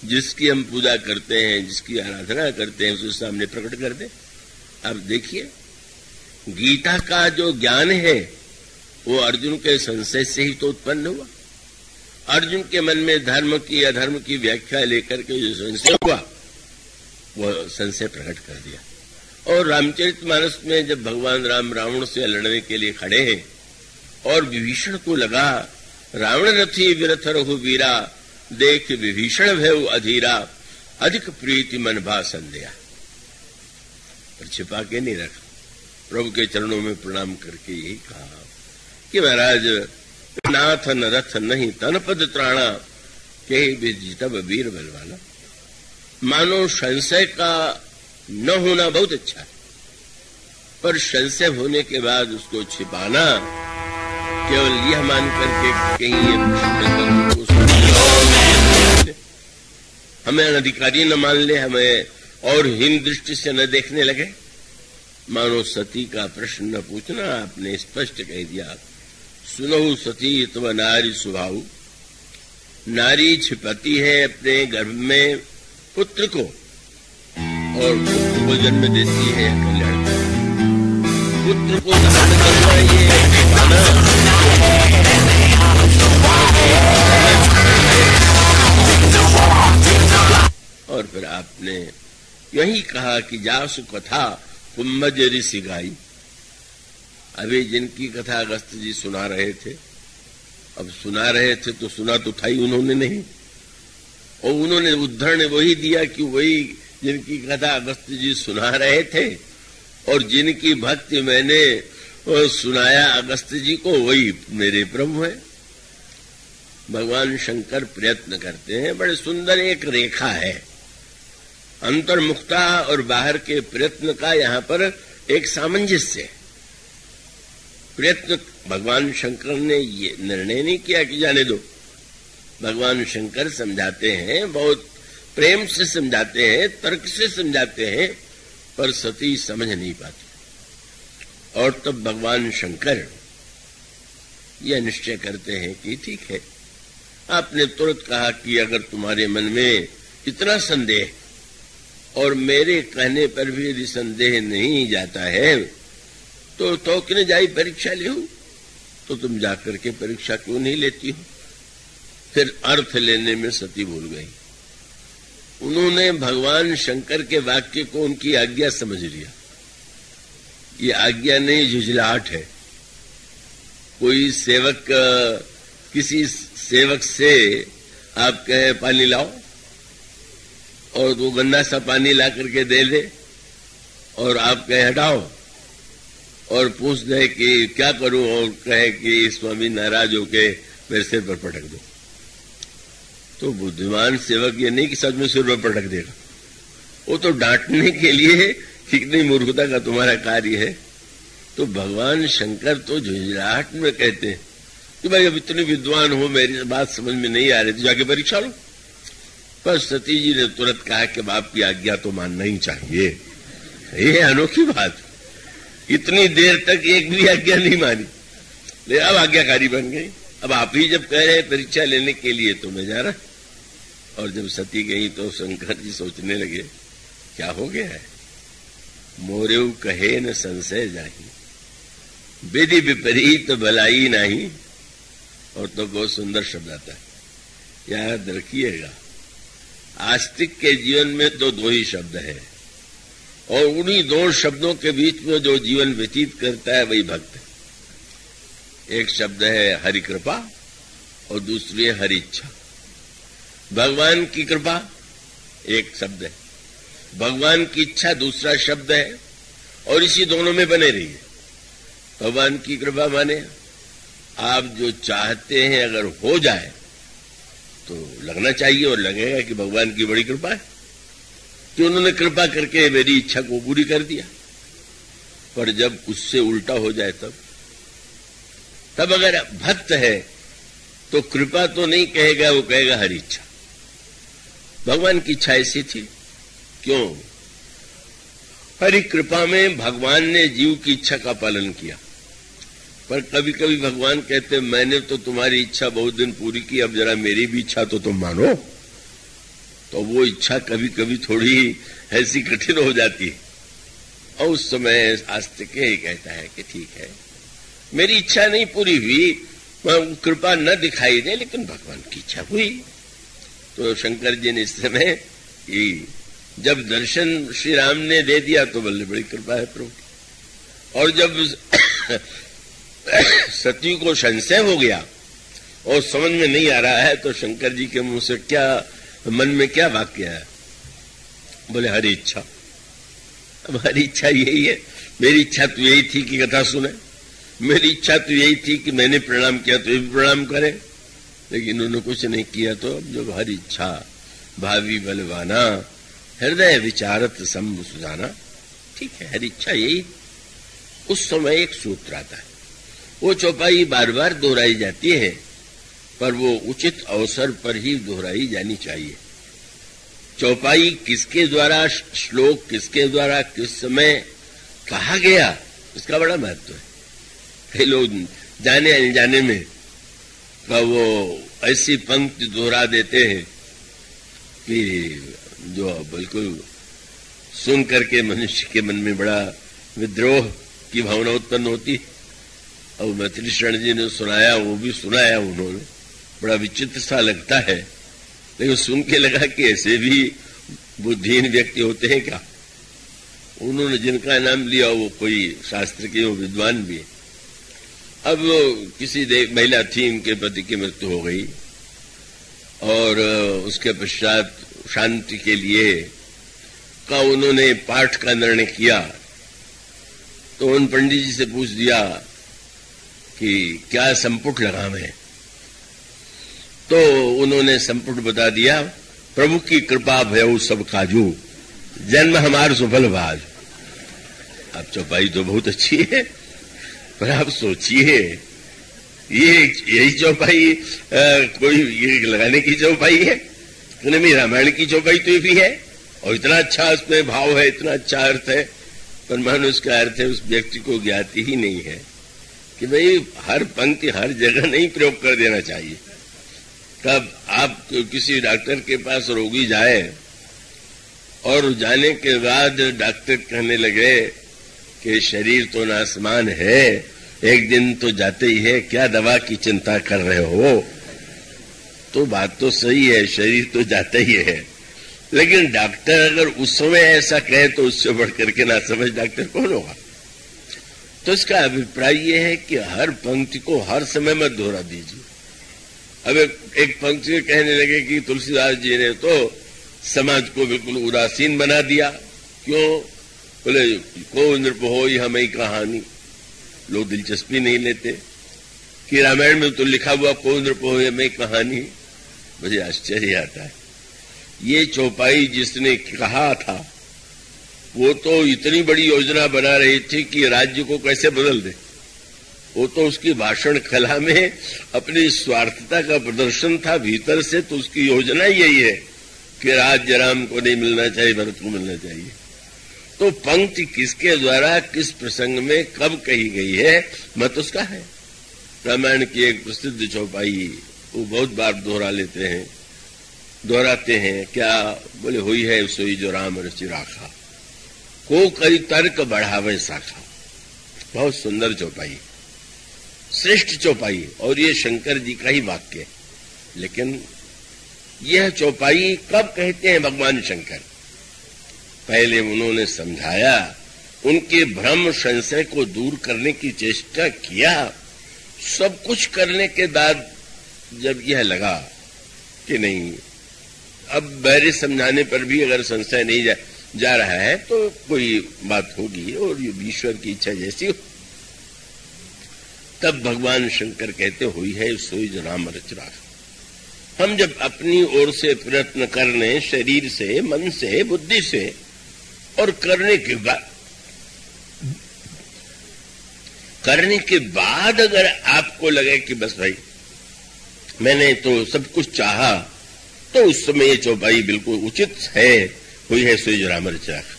जिसकी हम पूजा करते हैं, जिसकी आराधना करते हैं, उसके सामने प्रकट कर दे। अब देखिए, गीता का जो ज्ञान है वो अर्जुन के संशय से ही तो उत्पन्न हुआ। अर्जुन के मन में धर्म की अधर्म की व्याख्या लेकर के जो संशय हुआ, वो संशय प्रकट कर दिया। और रामचरितमानस में जब भगवान राम रावण से लड़ने के लिए खड़े हैं और विभीषण को लगा, रावण रथी विरथ रघुवीरा, देख विभीषण भय अधीरा, अधिक प्रीति मन भा संध्या। पर छिपा के नहीं रखा, प्रभु के चरणों में प्रणाम करके यही कहा कि महाराज नाथ न रथ नहीं तन पद त्राणा के जीतब वीर बलवाना। मानो संशय का न होना बहुत अच्छा है, पर संशय होने के बाद उसको छिपाना, केवल यह मान करके कहीं ये हमें अधिकारी न मान ले, हमें और हीन दृष्टि से न देखने लगे। मानो सती का प्रश्न न पूछना, आपने स्पष्ट कह दिया, सुनहु सती तव नारी स्वभाव। नारी छिपाती है अपने गर्भ में पुत्र को और पुत्र को जन्म देती है लड़का। पुत्र को धारण करना ये और फिर आपने यही कहा कि जासु कथा कुंभज ऋषि गाई। अभी जिनकी कथा अगस्त जी सुना रहे थे, अब सुना रहे थे तो सुना तो था ही उन्होंने नहीं, और उन्होंने उद्धरण वही दिया कि वही जिनकी कथा अगस्त जी सुना रहे थे और जिनकी भक्ति मैंने सुनाया अगस्त जी को, वही मेरे प्रभु हैं। भगवान शंकर प्रयत्न करते हैं, बड़े सुंदर एक रेखा है अंतर्मुखता और बाहर के प्रयत्न का, यहां पर एक सामंजस्य। प्रयत्न भगवान शंकर ने ये निर्णय नहीं किया कि जाने दो। भगवान शंकर समझाते हैं, बहुत प्रेम से समझाते हैं, तर्क से समझाते हैं, पर सती समझ नहीं पाती। और तब भगवान शंकर यह निश्चय करते हैं कि ठीक है, आपने तुरंत कहा कि अगर तुम्हारे मन में इतना संदेह और मेरे कहने पर भी यदि संदेह नहीं जाता है तो किने जाई परीक्षा ले, तो तुम जाकर के परीक्षा क्यों नहीं लेती हो। फिर अर्थ लेने में सती भूल गई। उन्होंने भगवान शंकर के वाक्य को उनकी आज्ञा समझ लिया। ये आज्ञा नहीं, झुझलाहट है। कोई सेवक किसी सेवक से आप कहे पानी लाओ और वो गंदा सा पानी ला करके दे दे और आप कहे हटाओ और पूछ दे कि क्या करूं और कहे कि स्वामी नाराज होके मेरे सिर पर पटक दो, तो बुद्धिमान सेवक ये नहीं कि सच में सिर पर पटक देगा, वो तो डांटने के लिए कितनी मूर्खता का तुम्हारा कार्य है। तो भगवान शंकर तो झुंझलाहट में कहते हैं कि भाई अब इतने विद्वान हो, मेरी बात समझ में नहीं आ रही, तो जाके परीक्षा लो। पर सती जी ने तुरंत कहा कि बाप की आज्ञा तो मानना ही चाहिए। ये अनोखी बात, इतनी देर तक एक भी आज्ञा नहीं मानी, लेकिन अब आज्ञाकारी बन गई। अब आप ही जब कह रहे हैं परीक्षा लेने के लिए तो मैं जा रहा। और जब सती गई तो शंकर जी सोचने लगे क्या हो गया है। मोरेऊ कहे न संशय जाही, विधि विपरीत भलाई नहीं। और तो बहुत सुंदर शब्द आता है, याद रखिएगा। आस्तिक के जीवन में तो दो ही शब्द है, और उन्हीं दो शब्दों के बीच में जो जीवन व्यतीत करता है वही भक्त है। एक शब्द है हरि कृपा और दूसरी है हरि इच्छा। भगवान की कृपा एक शब्द है, भगवान की इच्छा दूसरा शब्द है, और इसी दोनों में बने रहिए। भगवान की कृपा माने आप जो चाहते हैं अगर हो जाए तो लगना चाहिए, और लगेगा कि भगवान की बड़ी कृपा है कि उन्होंने कृपा करके मेरी इच्छा को पूरी कर दिया। पर जब उससे उल्टा हो जाए तब अगर भक्त है तो कृपा तो नहीं कहेगा, वो कहेगा हरि इच्छा। भगवान की इच्छा ऐसी थी, क्यों? हरि कृपा में भगवान ने जीव की इच्छा का पालन किया। पर कभी कभी भगवान कहते मैंने तो तुम्हारी इच्छा बहुत दिन पूरी की, अब जरा मेरी भी इच्छा तो तुम मानो। तो वो इच्छा कभी कभी थोड़ी ऐसी कठिन हो जाती है, और उस समय आस्तिक ही कहता है कि ठीक है, मेरी इच्छा नहीं पूरी हुई, कृपा न दिखाई दे, लेकिन भगवान की इच्छा हुई। तो शंकर जी ने इस समय जब दर्शन श्री राम ने दे दिया तो बल्ले बड़ी कृपा है प्रभु की। और जब सती को संशय हो गया और समझ में नहीं आ रहा है, तो शंकर जी के मुंह से क्या, मन में क्या वाक्य है? बोले हरि इच्छा। हमारी इच्छा यही है। मेरी इच्छा तो यही थी कि कथा सुने, मेरी इच्छा तो यही थी कि मैंने प्रणाम किया तो ये भी प्रणाम करे, लेकिन उन्होंने कुछ नहीं किया। तो अब जब हर इच्छा भावी बलवाना हृदय विचारत संभ सुजाना, ठीक है, हर इच्छा यही। उस समय एक सूत्र आता है, वो चौपाई बार बार दोहराई जाती है, पर वो उचित अवसर पर ही दोहराई जानी चाहिए। चौपाई किसके द्वारा, श्लोक किसके द्वारा, किस समय कहा गया, इसका बड़ा महत्व है। कई लोग जाने अनजाने में का वो ऐसी पंक्ति दोहरा देते हैं कि जो बिल्कुल सुन करके मनुष्य के मन में बड़ा विद्रोह की भावना उत्पन्न होती। और मैथिली शरण जी ने सुनाया, वो भी सुनाया उन्होंने, बड़ा विचित्र सा लगता है, लेकिन सुन के लगा कि ऐसे भी बुद्धिहीन व्यक्ति होते हैं क्या। उन्होंने जिनका नाम लिया वो कोई शास्त्र के विद्वान भी है। अब किसी महिला थी, उनके पति की मृत्यु हो गई और उसके पश्चात शांति के लिए का उन्होंने पाठ का निर्णय किया। तो उन पंडित जी से पूछ दिया कि क्या संपुट लगावें। तो उन्होंने संपुट बता दिया, प्रभु की कृपा भयउ सब काजू, जन्म हमार सुफल भाज। अब चौपाई तो बहुत अच्छी है, पर आप सोचिए यही चौपाई कोई ये लगाने की चौपाई है? में रामायण की चौपाई तो ये भी है, और इतना अच्छा उसमें भाव है, इतना अच्छा अर्थ है, पर मानो उसका अर्थ है उस व्यक्ति को ज्ञाति ही नहीं है कि भाई हर पंक्ति हर जगह नहीं प्रयोग कर देना चाहिए। तब आप किसी डॉक्टर के पास रोगी जाए और जाने के बाद डॉक्टर कहने लगे कि शरीर तो नासमान है, एक दिन तो जाते ही है, क्या दवा की चिंता कर रहे हो। तो बात तो सही है, शरीर तो जाता ही है, लेकिन डॉक्टर अगर उस समय ऐसा कहे तो उससे बढ़कर के ना समझ डॉक्टर कौन होगा। तो इसका अभिप्राय यह है कि हर पंक्ति को हर समय मत दोहरा दीजिए। अब एक पंक्ति कहने लगे कि तुलसीदास जी ने तो समाज को बिल्कुल उदासीन बना दिया। क्यों? बोले को नृप हो हमें कहानी, लोग दिलचस्पी नहीं लेते कि रामायण में तो लिखा हुआ को नृप हो हमें कहानी। मुझे आश्चर्य आता है, ये चौपाई जिसने कहा था वो तो इतनी बड़ी योजना बना रही थी कि राज्य को कैसे बदल दे। वो तो उसकी भाषण कला में अपनी स्वार्थता का प्रदर्शन था भीतर से। तो उसकी योजना यही है कि राज्य राम को नहीं मिलना चाहिए, भरत को मिलना चाहिए। तो पंक्ति किसके द्वारा किस प्रसंग में कब कही गई है मत उसका है। रामायण की एक प्रसिद्ध चौपाई वो बहुत बार दोहराते हैं, क्या बोले, हुई है सोई जो राम रचि राखा, को कई तर्क बढ़ावे शाखा। बहुत सुंदर चौपाई, श्रेष्ठ चौपाई, और ये शंकर जी का ही वाक्य है। लेकिन यह चौपाई कब कहते हैं भगवान शंकर? पहले उन्होंने समझाया, उनके भ्रम संशय को दूर करने की चेष्टा किया। सब कुछ करने के बाद जब यह लगा कि नहीं, अब मेरे समझाने पर भी अगर संशय नहीं जा रहा है तो कोई बात होगी और ये ईश्वर की इच्छा जैसी हो, तब भगवान शंकर कहते हुई है सोई जो राम रच राखा। हम जब अपनी ओर से प्रयत्न कर लें, शरीर से, मन से, बुद्धि से, और करने के बाद अगर आपको लगे कि बस भाई मैंने तो सब कुछ चाहा, तो उस समय ये चौपाई बिल्कुल उचित है, हुई है सोई जो राम रच राखा।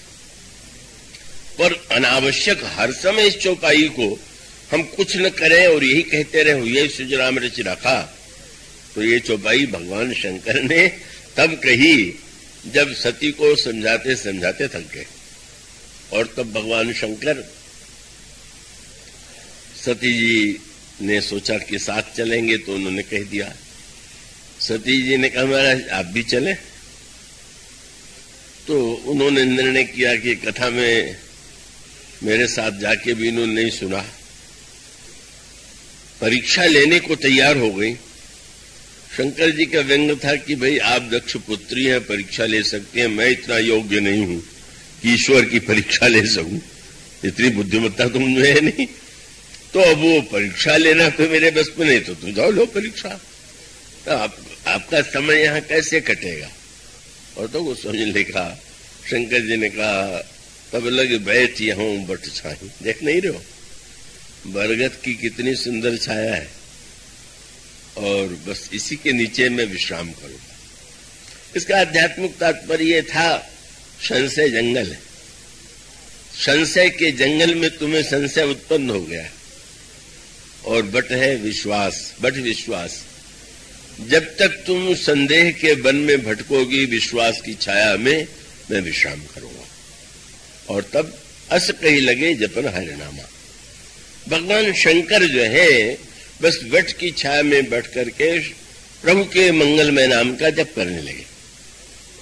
पर अनावश्यक हर समय इस चौपाई को हम कुछ न करें और यही कहते रहे हुई है सोई जो राम रच राखा, तो ये चौपाई भगवान शंकर ने तब कही जब सती को समझाते समझाते थक गए। और तब भगवान शंकर, सती जी ने सोचा कि साथ चलेंगे, तो उन्होंने कह दिया। सती जी ने कहा महाराज आप भी चले। तो उन्होंने निर्णय किया कि कथा में मेरे साथ जाके भी इन्होंने नहीं सुना, परीक्षा लेने को तैयार हो गई। शंकर जी का व्यंग था कि भाई आप दक्ष पुत्री हैं, परीक्षा ले सकती हैं, मैं इतना योग्य नहीं हूं कि ईश्वर की परीक्षा ले सकूं, इतनी बुद्धिमत्ता तो मुझे है नहीं। तो अब वो परीक्षा लेना तो मेरे बस में नहीं, तो जाओ लो परीक्षा। तो आपका समय यहाँ कैसे कटेगा? और तो वो समझ लिखा, शंकर जी ने कहा तब लगे बैठ यहाँ बट छाई। देख नहीं रहे हो बरगद की कितनी सुंदर छाया है, और बस इसी के नीचे मैं विश्राम करूंगा। इसका आध्यात्मिक तात्पर्य था संशय जंगल है, संशय के जंगल में तुम्हें संशय उत्पन्न हो गया, और बट है विश्वास, बट विश्वास। जब तक तुम संदेह के वन में भटकोगी, विश्वास की छाया में मैं विश्राम करूंगा। और तब अस कही लगे जपन हरिनामा। भगवान शंकर जो है बस वट की छाया में बैठ करके प्रभु के मंगलमय नाम का जप करने लगे।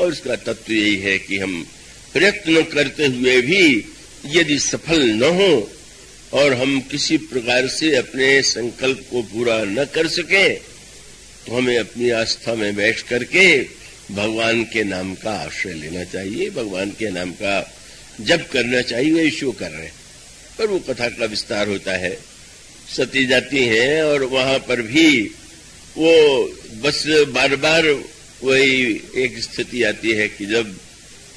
और उसका तत्व यही है कि हम प्रयत्न करते हुए भी यदि सफल न हो और हम किसी प्रकार से अपने संकल्प को पूरा न कर सके, तो हमें अपनी आस्था में बैठ करके भगवान के नाम का आश्रय लेना चाहिए, भगवान के नाम का जप करना चाहिए। वे ईश्वर कर रहे हैं, पर वो कथा का विस्तार होता है। सती जाती हैं और वहां पर भी वो बस बार बार वही एक स्थिति आती है कि जब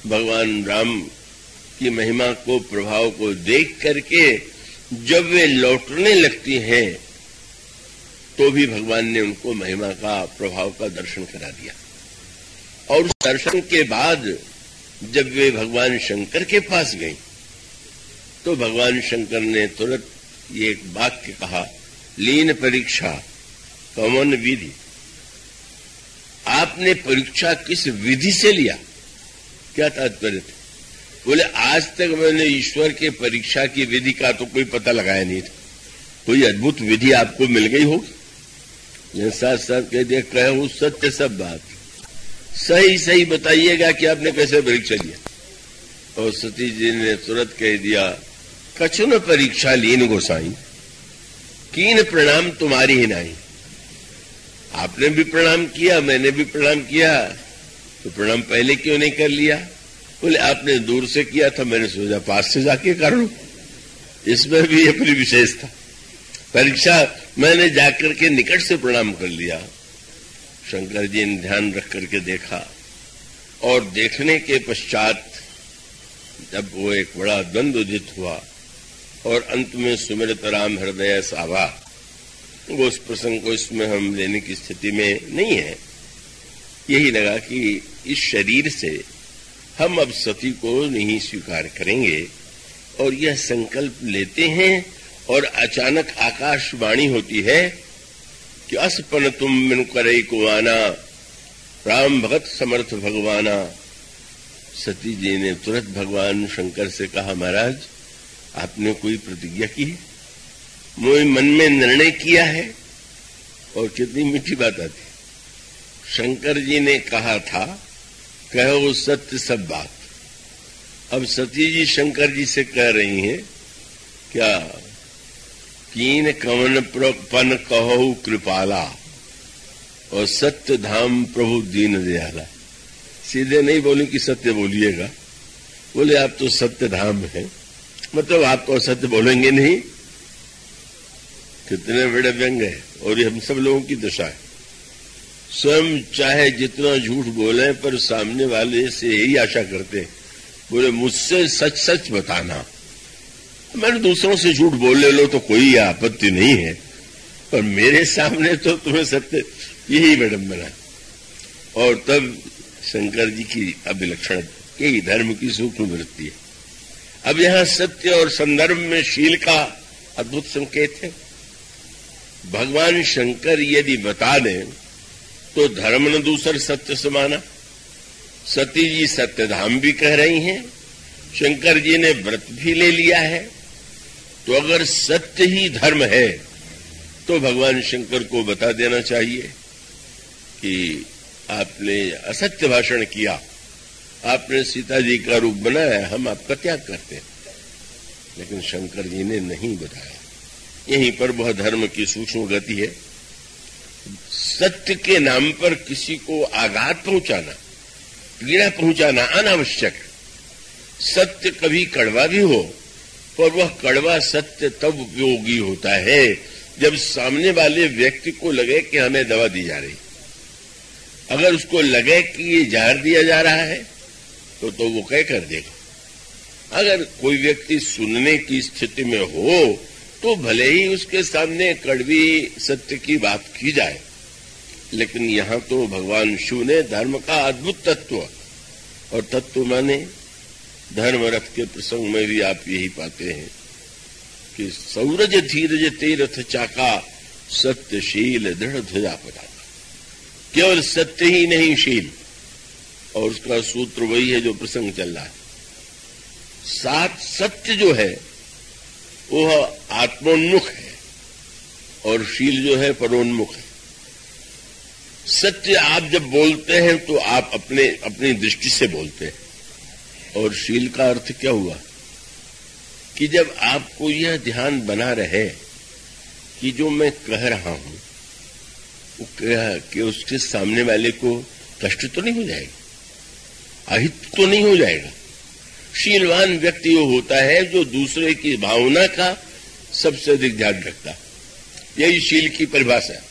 भगवान राम की महिमा को, प्रभाव को देख करके जब वे लौटने लगती हैं, तो भी भगवान ने उनको महिमा का, प्रभाव का दर्शन करा दिया। और उस दर्शन के बाद जब वे भगवान शंकर के पास गई, तो भगवान शंकर ने तुरंत ये एक वाक्य कहा, लीन परीक्षा कमन विधि। आपने परीक्षा किस विधि से लिया? क्या तात्पर्य था? बोले आज तक मैंने ईश्वर के परीक्षा की विधि का तो कोई पता लगाया नहीं था, कोई अद्भुत विधि आपको मिल गई होगी। साथ साथ कह दिया, कहो सत्य सब बात, सही सही बताइएगा कि आपने कैसे परीक्षा लिया। और सती जी ने तुरंत कह दिया, कछु न परीक्षा लीन गोसाई, कीन प्रणाम तुम्हारी ही नहीं। आपने भी प्रणाम किया, मैंने भी प्रणाम किया, तो प्रणाम पहले क्यों नहीं कर लिया? बोले आपने दूर से किया था, मैंने सोचा पास से जाके कर लूं। इसमें भी अपनी विशेषता, परीक्षा मैंने जाकर के निकट से प्रणाम कर लिया। शंकर जी ने ध्यान रख करके देखा, और देखने के पश्चात जब वो एक बड़ा द्वंद्व उदित हुआ और अंत में सुमिरत राम हृदय सावा, वो उस प्रसंग को इसमें हम लेने की स्थिति में नहीं है। यही लगा कि इस शरीर से हम अब सती को नहीं स्वीकार करेंगे, और यह संकल्प लेते हैं, और अचानक आकाशवाणी होती है कि असपन तुम मिन करई को आना, राम भगत समर्थ भगवाना। सती जी ने तुरंत भगवान शंकर से कहा, महाराज आपने कोई प्रतिज्ञा की है, मुझे मन में निर्णय किया है। और कितनी मीठी बात आती। शंकर जी ने कहा था, कहो सत्य सब बात। अब सती जी शंकर जी से कह रही हैं, क्या कीन कवन पन कहो कृपाला, और सत्य धाम प्रभु दीन दयाला। सीधे नहीं बोली कि सत्य बोलिएगा, बोले आप तो सत्य धाम है, मतलब आप तो असत्य बोलेंगे नहीं। कितने बड़े व्यंग है, और ये हम सब लोगों की दशा है। स्वयं चाहे जितना झूठ बोले, पर सामने वाले से यही आशा करते, बोले मुझसे सच सच बताना। मैंने दूसरों से झूठ बोल ले लो तो कोई आपत्ति नहीं है, पर मेरे सामने तो तुम्हें सत्य, यही विडंबना। और तब शंकर जी की अभिलक्षण, यही धर्म की सूक्ष्म वृत्ति है। अब यहां सत्य और संदर्भ में शील का अद्भुत संकेत है। भगवान शंकर यदि बता दें तो धर्म न दूसर सत्य समाना। सती जी सत्यधाम भी कह रही हैं, शंकर जी ने व्रत भी ले लिया है, तो अगर सत्य ही धर्म है तो भगवान शंकर को बता देना चाहिए कि आपने असत्य भाषण किया, आपने सीता जी का रूप बनाया, हम आपका त्याग करते हैं। लेकिन शंकर जी ने नहीं बताया। यहीं पर वह धर्म की सूक्ष्म गति है। सत्य के नाम पर किसी को आघात पहुंचाना, पीड़ा पहुंचाना अनावश्यक। सत्य कभी कड़वा भी हो, पर वह कड़वा सत्य तब उपयोगी होता है जब सामने वाले व्यक्ति को लगे कि हमें दवा दी जा रही। अगर उसको लगे कि ये जहर दिया जा रहा है तो वो कह कर देगा। अगर कोई व्यक्ति सुनने की स्थिति में हो तो भले ही उसके सामने कड़वी सत्य की बात की जाए, लेकिन यहां तो भगवान शिव ने धर्म का अद्भुत तत्व, और तत्व माने धर्म रथ के प्रसंग में भी आप यही पाते हैं कि सौरज धीरज तेरथ चाका सत्यशील दृढ़ ध्वजा पताका। केवल सत्य ही नहीं शील, और उसका सूत्र वही है जो प्रसंग चल रहा है। सात सत्य जो है वह आत्मोन्मुख है और शील जो है परोन्मुख है। सत्य आप जब बोलते हैं तो आप अपनी दृष्टि से बोलते हैं, और शील का अर्थ क्या हुआ कि जब आपको यह ध्यान बना रहे कि जो मैं कह रहा हूं वो कि उसके सामने वाले को कष्ट तो नहीं हो जाएगा, अहित तो नहीं हो जाएगा। शीलवान व्यक्ति वो होता है जो दूसरे की भावना का सबसे अधिक ध्यान रखता है। यही शील की परिभाषा है।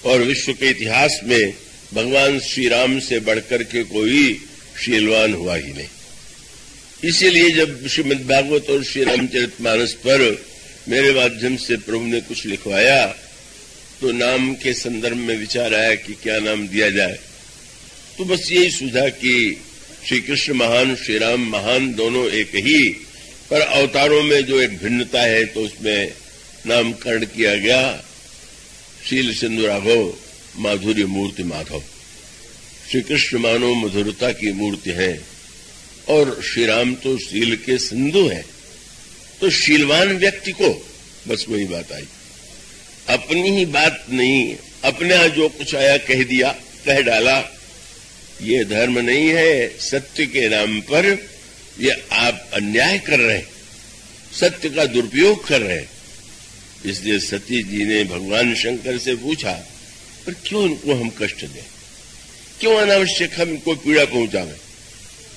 और विश्व के इतिहास में भगवान श्री राम से बढ़कर के कोई शीलवान हुआ ही नहीं। इसीलिए जब श्रीमद् भागवत और श्री रामचरितमानस पर मेरे माध्यम से प्रभु ने कुछ लिखवाया तो नाम के संदर्भ में विचार आया कि क्या नाम दिया जाए। तो बस यही सुझा कि श्री कृष्ण महान, श्री राम महान, दोनों एक ही, पर अवतारों में जो एक भिन्नता है तो उसमें नामकरण किया गया शील सिंधु राघव माधुर्य मूर्ति माधव। श्री कृष्ण मानो मधुरता की मूर्ति है और श्री राम तो शील के सिंधु है। तो शीलवान व्यक्ति को बस वही बात आई, अपनी ही बात नहीं, अपने यहां जो कुछ आया कह दिया, कह डाला। ये धर्म नहीं है। सत्य के नाम पर ये आप अन्याय कर रहे हैं, सत्य का दुरुपयोग कर रहे हैं। इसलिए सती जी ने भगवान शंकर से पूछा, पर क्यों इनको हम कष्ट दें, क्यों अनावश्यक हम इनको पीड़ा पहुंचावें।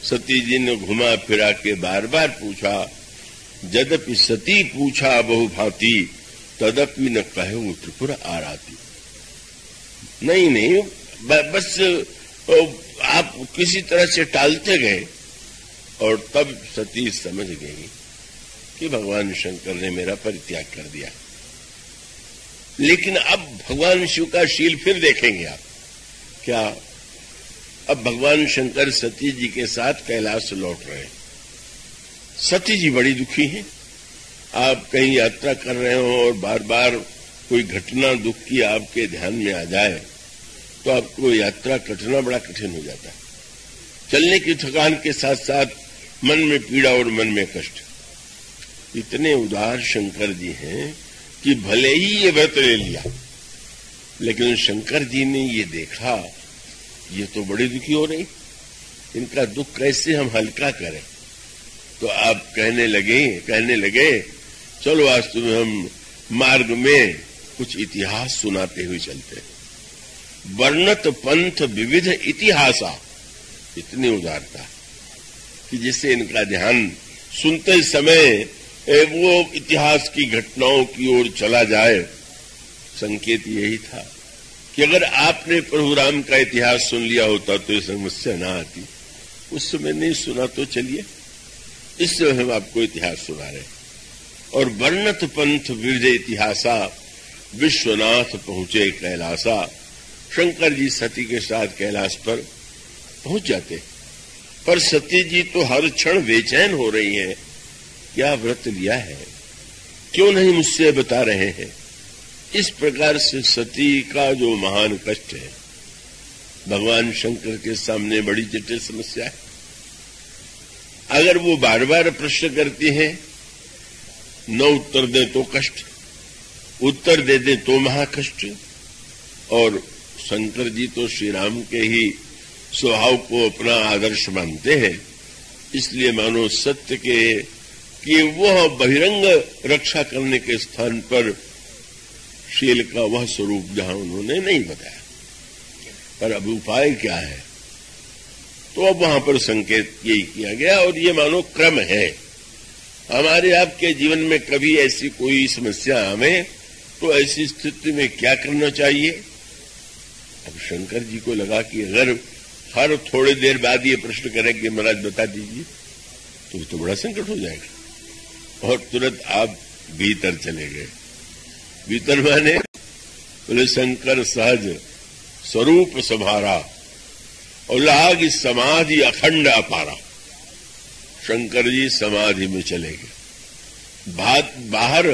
सती जी ने घुमा फिरा के बार बार पूछा, यद्यपि सती पूछा बहुभांति तदपि न कहूं त्रिपुर आराती। नहीं, बस आप किसी तरह से टालते गए और तब सती समझ गई कि भगवान शंकर ने मेरा परित्याग कर दिया। लेकिन अब भगवान शिव का शील फिर देखेंगे आप क्या। अब भगवान शंकर सती जी के साथ कैलाश लौट रहे हैं। सती जी बड़ी दुखी हैं। आप कहीं यात्रा कर रहे हो और बार बार कोई घटना दुख की आपके ध्यान में आ जाए तो आपको यात्रा करना बड़ा कठिन हो जाता है। चलने की थकान के साथ साथ मन में पीड़ा और मन में कष्ट। इतने उदार शंकर जी हैं कि भले ही ये व्रत ले लिया, लेकिन शंकर जी ने ये देखा ये तो बड़ी दुखी हो रही, इनका दुख कैसे हम हल्का करें। तो आप कहने लगे चलो आज तुम्हें हम मार्ग में कुछ इतिहास सुनाते हुए चलते हैं। वर्णत पंथ विविध इतिहासा। इतनी उदारता कि जिससे इनका ध्यान सुनते समय वो इतिहास की घटनाओं की ओर चला जाए। संकेत यही था कि अगर आपने प्रभु राम का इतिहास सुन लिया होता तो ये समस्या ना आती। उस समय नहीं सुना तो चलिए, इस समय हम आपको इतिहास सुना रहे। और वर्णत पंथ विविध इतिहासा विश्वनाथ पहुंचे कैलासा। शंकर जी सती के साथ कैलाश पर पहुंच जाते, पर सती जी तो हर क्षण बेचैन हो रही हैं। क्या व्रत लिया है, क्यों नहीं मुझसे बता रहे हैं। इस प्रकार से सती का जो महान कष्ट है भगवान शंकर के सामने बड़ी जटिल समस्या है। अगर वो बार बार प्रश्न करती हैं, न उत्तर दे तो कष्ट, उत्तर दे दे तो महाकष्ट। और शंकर जी तो श्री राम के ही स्वभाव को अपना आदर्श मानते हैं, इसलिए मानो सत्य के कि वह बहिरंग रक्षा करने के स्थान पर शील का वह स्वरूप जहां उन्होंने नहीं बताया। पर अब उपाय क्या है। तो अब वहां पर संकेत यही किया गया। और ये मानो क्रम है। हमारे आपके जीवन में कभी ऐसी कोई समस्या आवे तो ऐसी स्थिति में क्या करना चाहिए। अब शंकर जी को लगा कि अगर हर थोड़ी देर बाद ये प्रश्न करें कि महाराज बता दीजिए तो बड़ा संकट हो जाएगा। और तुरंत आप भीतर चले गए। भीतर माने बोले शंकर सहज स्वरूप संभारा और लाग समाधि अखंड अपारा। शंकर जी समाधि में चले गए। बाहर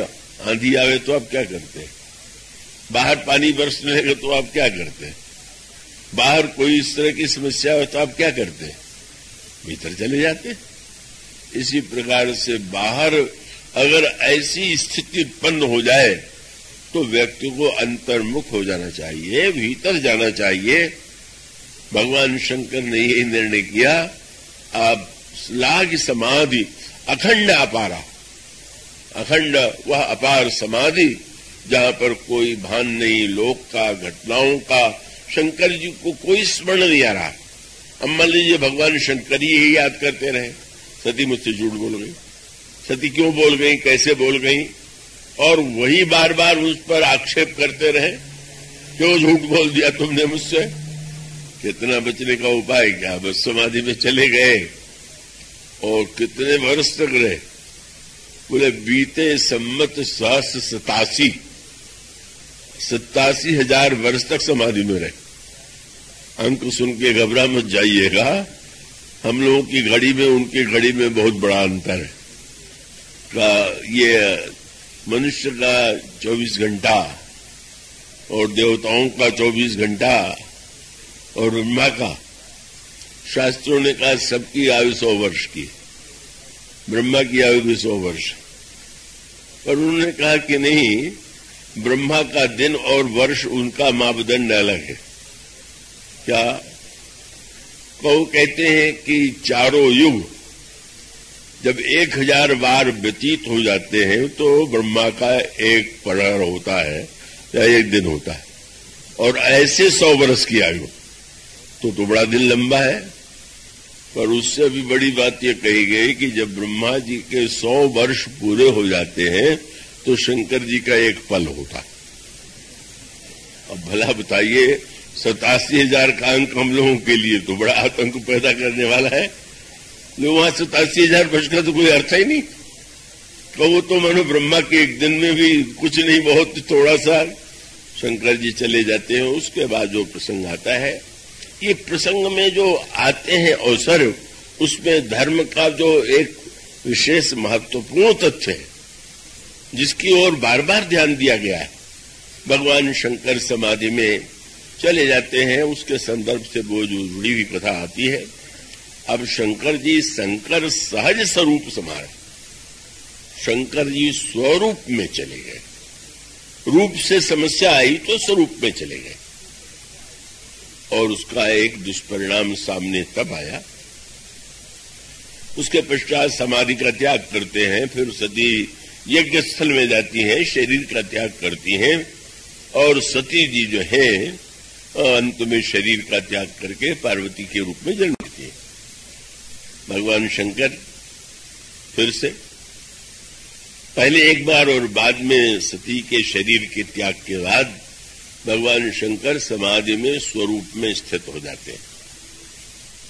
आंधी आवे तो आप क्या करते हैं? बाहर पानी बरसने लगे तो आप क्या करते हैं? बाहर कोई इस तरह की समस्या हो तो आप क्या करते हैं? भीतर चले जाते। इसी प्रकार से बाहर अगर ऐसी स्थिति उत्पन्न हो जाए तो व्यक्ति को अंतर्मुख हो जाना चाहिए, भीतर जाना चाहिए। भगवान शंकर ने यही निर्णय किया। आप लाग समाधि अखंड अपारा, अखंड वह अपार समाधि जहां पर कोई भान नहीं, लोक का, घटनाओं का। शंकर जी को कोई स्मरण नहीं आ रहा। अब मान लीजिए भगवान शंकर ही यही याद करते रहे, सती मुझसे झूठ बोल गई, सती क्यों बोल गई, कैसे बोल गई, और वही बार बार उस पर आक्षेप करते रहे, क्यों झूठ बोल दिया तुमने मुझसे। कितना बचने का उपाय क्या? बस समाधि में चले गए। और कितने वर्ष तक रहे? बोले बीते सम्मत 87,000 वर्ष तक समाधि में रहे। अंक सुन के घबरा मत जाइएगा। हम लोगों की घड़ी में उनकी घड़ी में बहुत बड़ा अंतर है। ये मनुष्य का 24 घंटा और देवताओं का 24 घंटा और ब्रह्मा का, शास्त्रों ने कहा सबकी आयु 100 वर्ष की, ब्रह्मा की आयु भी 100 वर्ष। पर उन्होंने कहा कि नहीं, ब्रह्मा का दिन और वर्ष उनका मापदंड अलग है। क्या वो कहते हैं कि चारों युग जब 1000 बार व्यतीत हो जाते हैं तो ब्रह्मा का एक प्रहर होता है या एक दिन होता है। और ऐसे 100 वर्ष की आयु तो बड़ा दिन लंबा है। पर उससे भी बड़ी बात यह कही गई कि जब ब्रह्मा जी के 100 वर्ष पूरे हो जाते हैं तो शंकर जी का एक पल होता है। अब भला बताइए, 87,000 का अंक हम लोगों के लिए तो बड़ा आतंक पैदा करने वाला है। लेकिन वहां 87,000 वर्ष का तो कोई अर्थ ही नहीं। तो वो तो मानो ब्रह्मा के एक दिन में भी कुछ नहीं, बहुत थोड़ा सा। शंकर जी चले जाते हैं। उसके बाद जो प्रसंग आता है, ये प्रसंग में जो आते हैं अवसर, उसमें धर्म का जो एक विशेष महत्वपूर्ण तथ्य है जिसकी ओर बार बार ध्यान दिया गया है। भगवान शंकर समाधि में चले जाते हैं, उसके संदर्भ से वो जो जुड़ी हुई कथा आती है। अब शंकर जी शंकर सहज स्वरूप समारे, शंकर जी स्वरूप में चले गए। रूप से समस्या आई तो स्वरूप में चले गए। और उसका एक दुष्परिणाम सामने तब आया। उसके पश्चात समाधि का त्याग करते हैं, फिर सती यज्ञ स्थल में जाती हैं, शरीर का त्याग करती हैं, और सती जी जो है अंत में शरीर का त्याग करके पार्वती के रूप में जन्म लेती है। भगवान शंकर फिर से पहले एक बार और बाद में सती के शरीर के त्याग के बाद भगवान शंकर समाधि में स्वरूप में स्थित हो जाते हैं।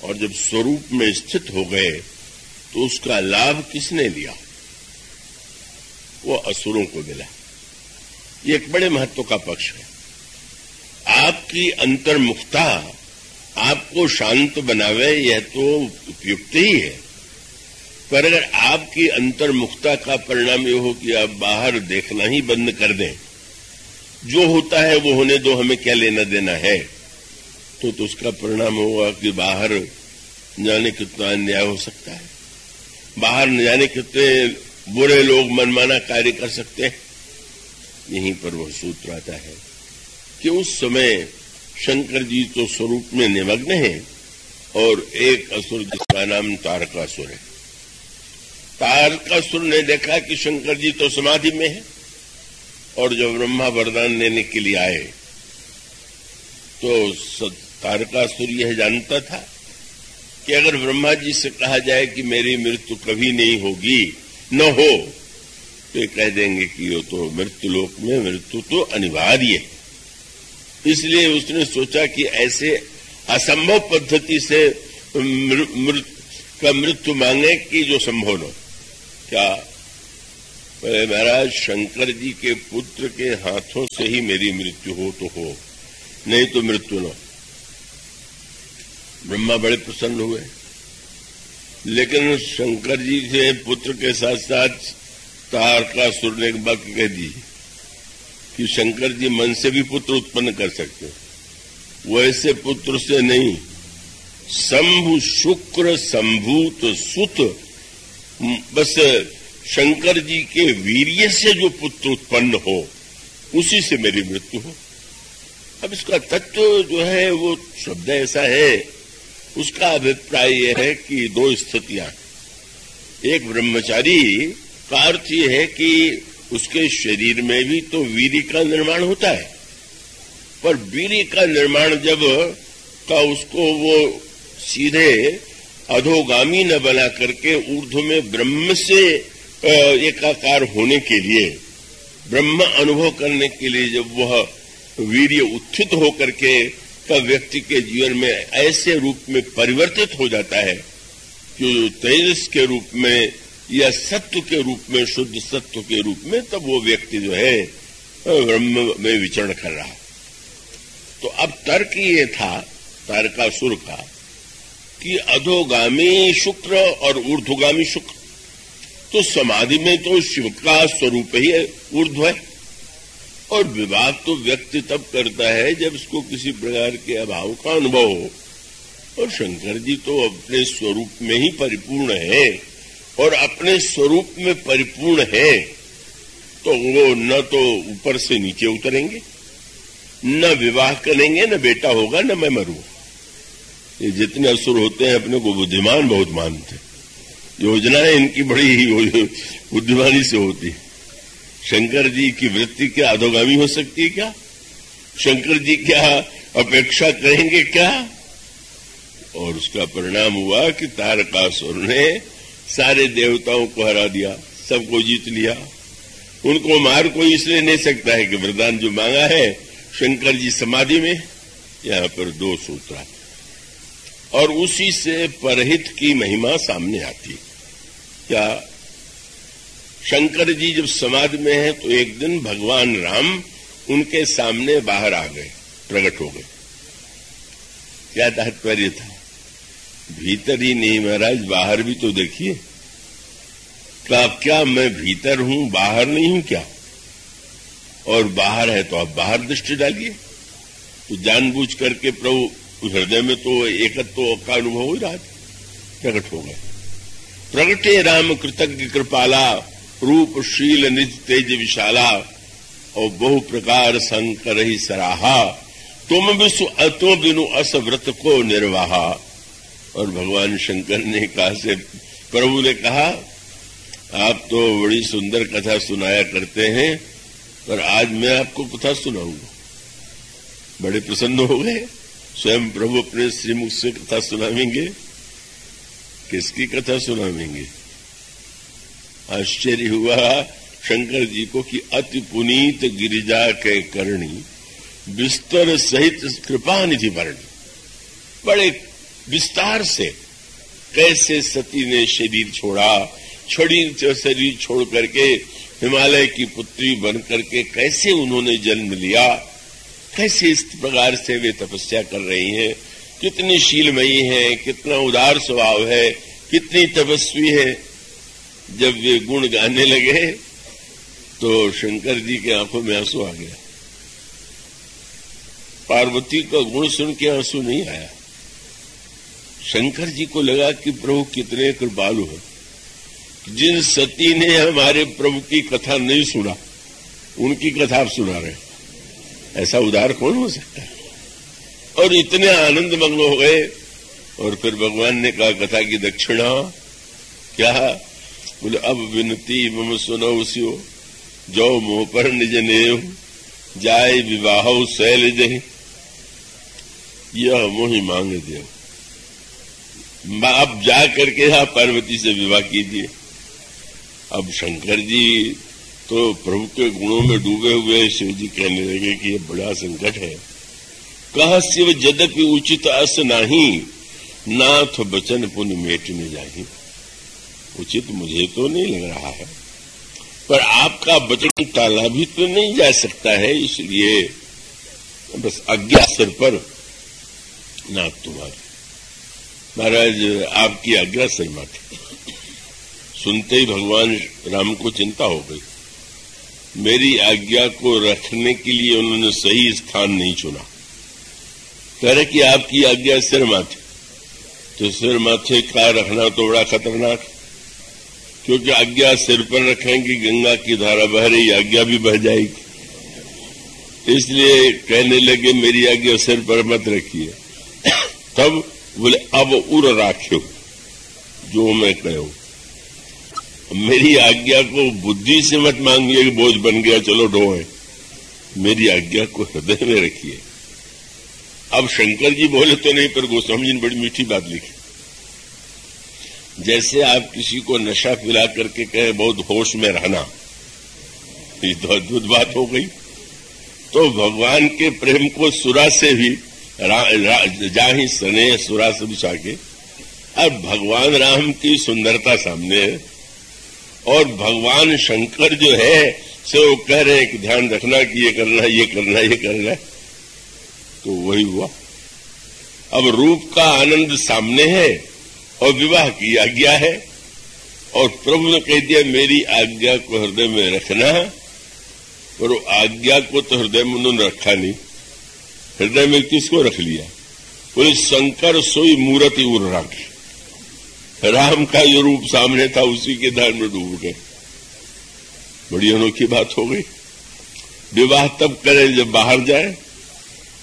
और जब स्वरूप में स्थित हो गए तो उसका लाभ किसने लिया? वो असुरों को मिला। ये एक बड़े महत्व का पक्ष है। आपकी अंतर्मुखता आपको शांत बनावे, यह तो उपयुक्त ही है। पर अगर आपकी अंतर्मुखता का परिणाम यह हो कि आप बाहर देखना ही बंद कर दें, जो होता है वो होने दो, हमें क्या लेना देना है, तो उसका परिणाम होगा कि बाहर न जाने कितना अन्याय हो सकता है, बाहर न जाने कितने बुरे लोग मनमाना कार्य कर सकते हैं। यहीं पर वह सूत्र आता है कि उस समय शंकर जी तो स्वरूप में निमग्न हैं और एक असुर जिसका नाम तारकासुर है। तारकासुर ने देखा कि शंकर जी तो समाधि में है, और जब ब्रह्मा वरदान लेने के लिए आए तो तारकासुर यह जानता था कि अगर ब्रह्मा जी से कहा जाए कि मेरी मृत्यु कभी नहीं होगी, न हो, तो कह देंगे कि वो तो मृत्यु लोक में मृत्यु तो अनिवार्य है। इसलिए उसने सोचा कि ऐसे असंभव पद्धति से मृत्यु मांगे कि जो संभव न हो। क्या बोले, महाराज शंकर जी के पुत्र के हाथों से ही मेरी मृत्यु हो तो हो, नहीं तो मृत्यु न हो। ब्रह्मा बड़े प्रसन्न हुए, लेकिन शंकर जी के पुत्र के साथ साथ तारकासुर ने एक बात कह दी कि शंकर जी मन से भी पुत्र उत्पन्न कर सकते, वैसे पुत्र से नहीं, शंभु शुक्र संभूत सुत, बस शंकर जी के वीर्य से जो पुत्र उत्पन्न हो उसी से मेरी मृत्यु हो। अब इसका तत्व जो है वो शब्द ऐसा है, उसका अभिप्राय यह है कि दो स्थितियां, एक ब्रह्मचारी का अर्थ यह है कि उसके शरीर में भी तो वीर्य का निर्माण होता है, पर वीर्य का निर्माण जब का उसको वो सीधे अधोगामी न बना करके ऊर्ध्व में ब्रह्म से एकाकार होने के लिए, ब्रह्म अनुभव करने के लिए जब वह वीर्य उत्थित होकर के का व्यक्ति के जीवन में ऐसे रूप में परिवर्तित हो जाता है कि तेजस के रूप में या सत्व के रूप में, शुद्ध सत्व के रूप में, तब वो व्यक्ति जो है ब्रह्म में विचरण कर रहा। तो अब तर्क ये था तारकासुर का कि अधोगामी शुक्र और ऊर्ध्वगामी शुक्र, तो समाधि में तो शिव का स्वरूप ही ऊर्ध्व है, और विवाह तो व्यक्ति तब करता है जब इसको किसी प्रकार के अभाव का अनुभव हो, और शंकर जी तो अपने स्वरूप में ही परिपूर्ण है, और अपने स्वरूप में परिपूर्ण है तो वो न तो ऊपर से नीचे उतरेंगे, न विवाह करेंगे, न बेटा होगा, न मैं मरूंगा। ये जितने असुर होते हैं अपने को बुद्धिमान बहुत मानते, योजनाएं इनकी बड़ी ही बुद्धिमानी से होती है। शंकर जी की वृत्ति क्या अधोगामी हो सकती है क्या? शंकर जी क्या अपेक्षा करेंगे क्या? और उसका परिणाम हुआ कि तारकासुर ने सारे देवताओं को हरा दिया, सबको जीत लिया। उनको मार कोई इसलिए नहीं सकता है कि वरदान जो मांगा है शंकर जी समाधि में, यहां पर दो सूत्र, और उसी से परहित की महिमा सामने आती। क्या शंकर जी जब समाधि में हैं तो एक दिन भगवान राम उनके सामने बाहर आ गए, प्रकट हो गए। क्या तात्पर्य था? भीतर ही नहीं महाराज, बाहर भी तो देखिए। क्या मैं भीतर हूं, बाहर नहीं हूं क्या? और बाहर है तो आप बाहर दृष्टि डालिए। तो जानबूझ करके प्रभु हृदय में तो एकत्व का अनुभव हो रहा था, प्रकट हो गए। प्रगटे राम कृतज्ञ कृपाला, रूप शील निज तेज विशाला, और बहु प्रकार शंकर ही सराहा, तुम बिनु अस व्रत को निर्वाहा। और भगवान शंकर ने कहा से प्रभु ने कहा, आप तो बड़ी सुंदर कथा सुनाया करते हैं, पर आज मैं आपको कथा सुनाऊंगा। बड़े प्रसन्न हो गए, स्वयं प्रभु अपने श्रीमुख से कथा सुनावेंगे। किसकी कथा सुनावेंगे? आश्चर्य हुआ शंकर जी को कि अति पुनीत गिरिजा के करणी, विस्तर सहित कृपा निधि वर्णी। बड़े विस्तार से कैसे सती ने शरीर छोड़ा, शरीर छोड़ करके हिमालय की पुत्री बन करके कैसे उन्होंने जन्म लिया, कैसे इस प्रकार से वे तपस्या कर रही हैं, कितनी शीलमयी है, कितना उदार स्वभाव है, कितनी तपस्वी है। जब वे गुण गाने लगे तो शंकर जी के आंखों में आंसू आ गया। पार्वती का गुण सुन के आंसू नहीं आया। शंकर जी को लगा कि प्रभु कितने कृपालु हैं, जिन सती ने हमारे प्रभु की कथा नहीं सुना उनकी कथा आप सुना रहे। ऐसा उदार कौन हो सकता है? और इतने आनंद मग्न हो गए। और फिर भगवान ने कहा कथा की दक्षिणा क्या? बोले अब विनती मम सुनो सियो, जो मोह पर निज नेव, जाय विवाह शैल जहि, यह मोहि मांग देव। आप जा करके यहाँ पार्वती से विवाह कीजिए। अब शंकर जी तो प्रभु के गुणों में डूबे हुए, शिव जी कहने लगे कि ये बड़ा संकट है। कहा शिव यद्यपि उचित अस नाही, नाथ बचन पुण्य मेट में जाही। उचित मुझे तो नहीं लग रहा है, पर आपका वचन टाला भी तो नहीं जा सकता है, इसलिए बस आज्ञा सिर पर नाथ तुम्हारी। महाराज आपकी आज्ञा सिर माथे। सुनते ही भगवान राम को चिंता हो गई। मेरी आज्ञा को रखने के लिए उन्होंने सही स्थान नहीं चुना। कह रहे कि आपकी आज्ञा सिर माथे, तो सिर माथे का रखना तो बड़ा खतरनाक, क्योंकि आज्ञा सिर पर रखेंगे, गंगा की धारा बह रही, आज्ञा भी बह जाएगी। इसलिए कहने लगे मेरी आज्ञा सिर पर मत रखिए। तब बोले अब उर राख्यो जो मैं कहूं। मेरी आज्ञा को बुद्धि से मत मांगिए कि बोझ बन गया चलो ढोए, मेरी आज्ञा को हृदय में रखिए। अब शंकर जी बोले तो नहीं, पर गोस्वामी जी ने बड़ी मीठी बात लिखी। जैसे आप किसी को नशा पिला करके कहे बहुत होश में रहना, ये तो अद्भुत बात हो गई। तो भगवान के प्रेम को सुरा से भी जाहि सने सुरा से बिछा के, अब भगवान राम की सुंदरता सामने है और भगवान शंकर जो है से वो कह रहे हैं कि ध्यान रखना कि ये करना ये करना ये करना, तो वही हुआ। अब रूप का आनंद सामने है और विवाह की आज्ञा है, और प्रभु ने कह दिया मेरी आज्ञा को हृदय में रखना, और वो आज्ञा को तो हृदय में उन्होंने रखा नहीं। हृदय में किसको रख लिया? बोले शंकर सोई मूर्ति उर राखी। राम का जो रूप सामने था उसी के ध्यान में डूब गए। बड़ी अनोखी बात हो गई। विवाह तब करें जब बाहर जाए,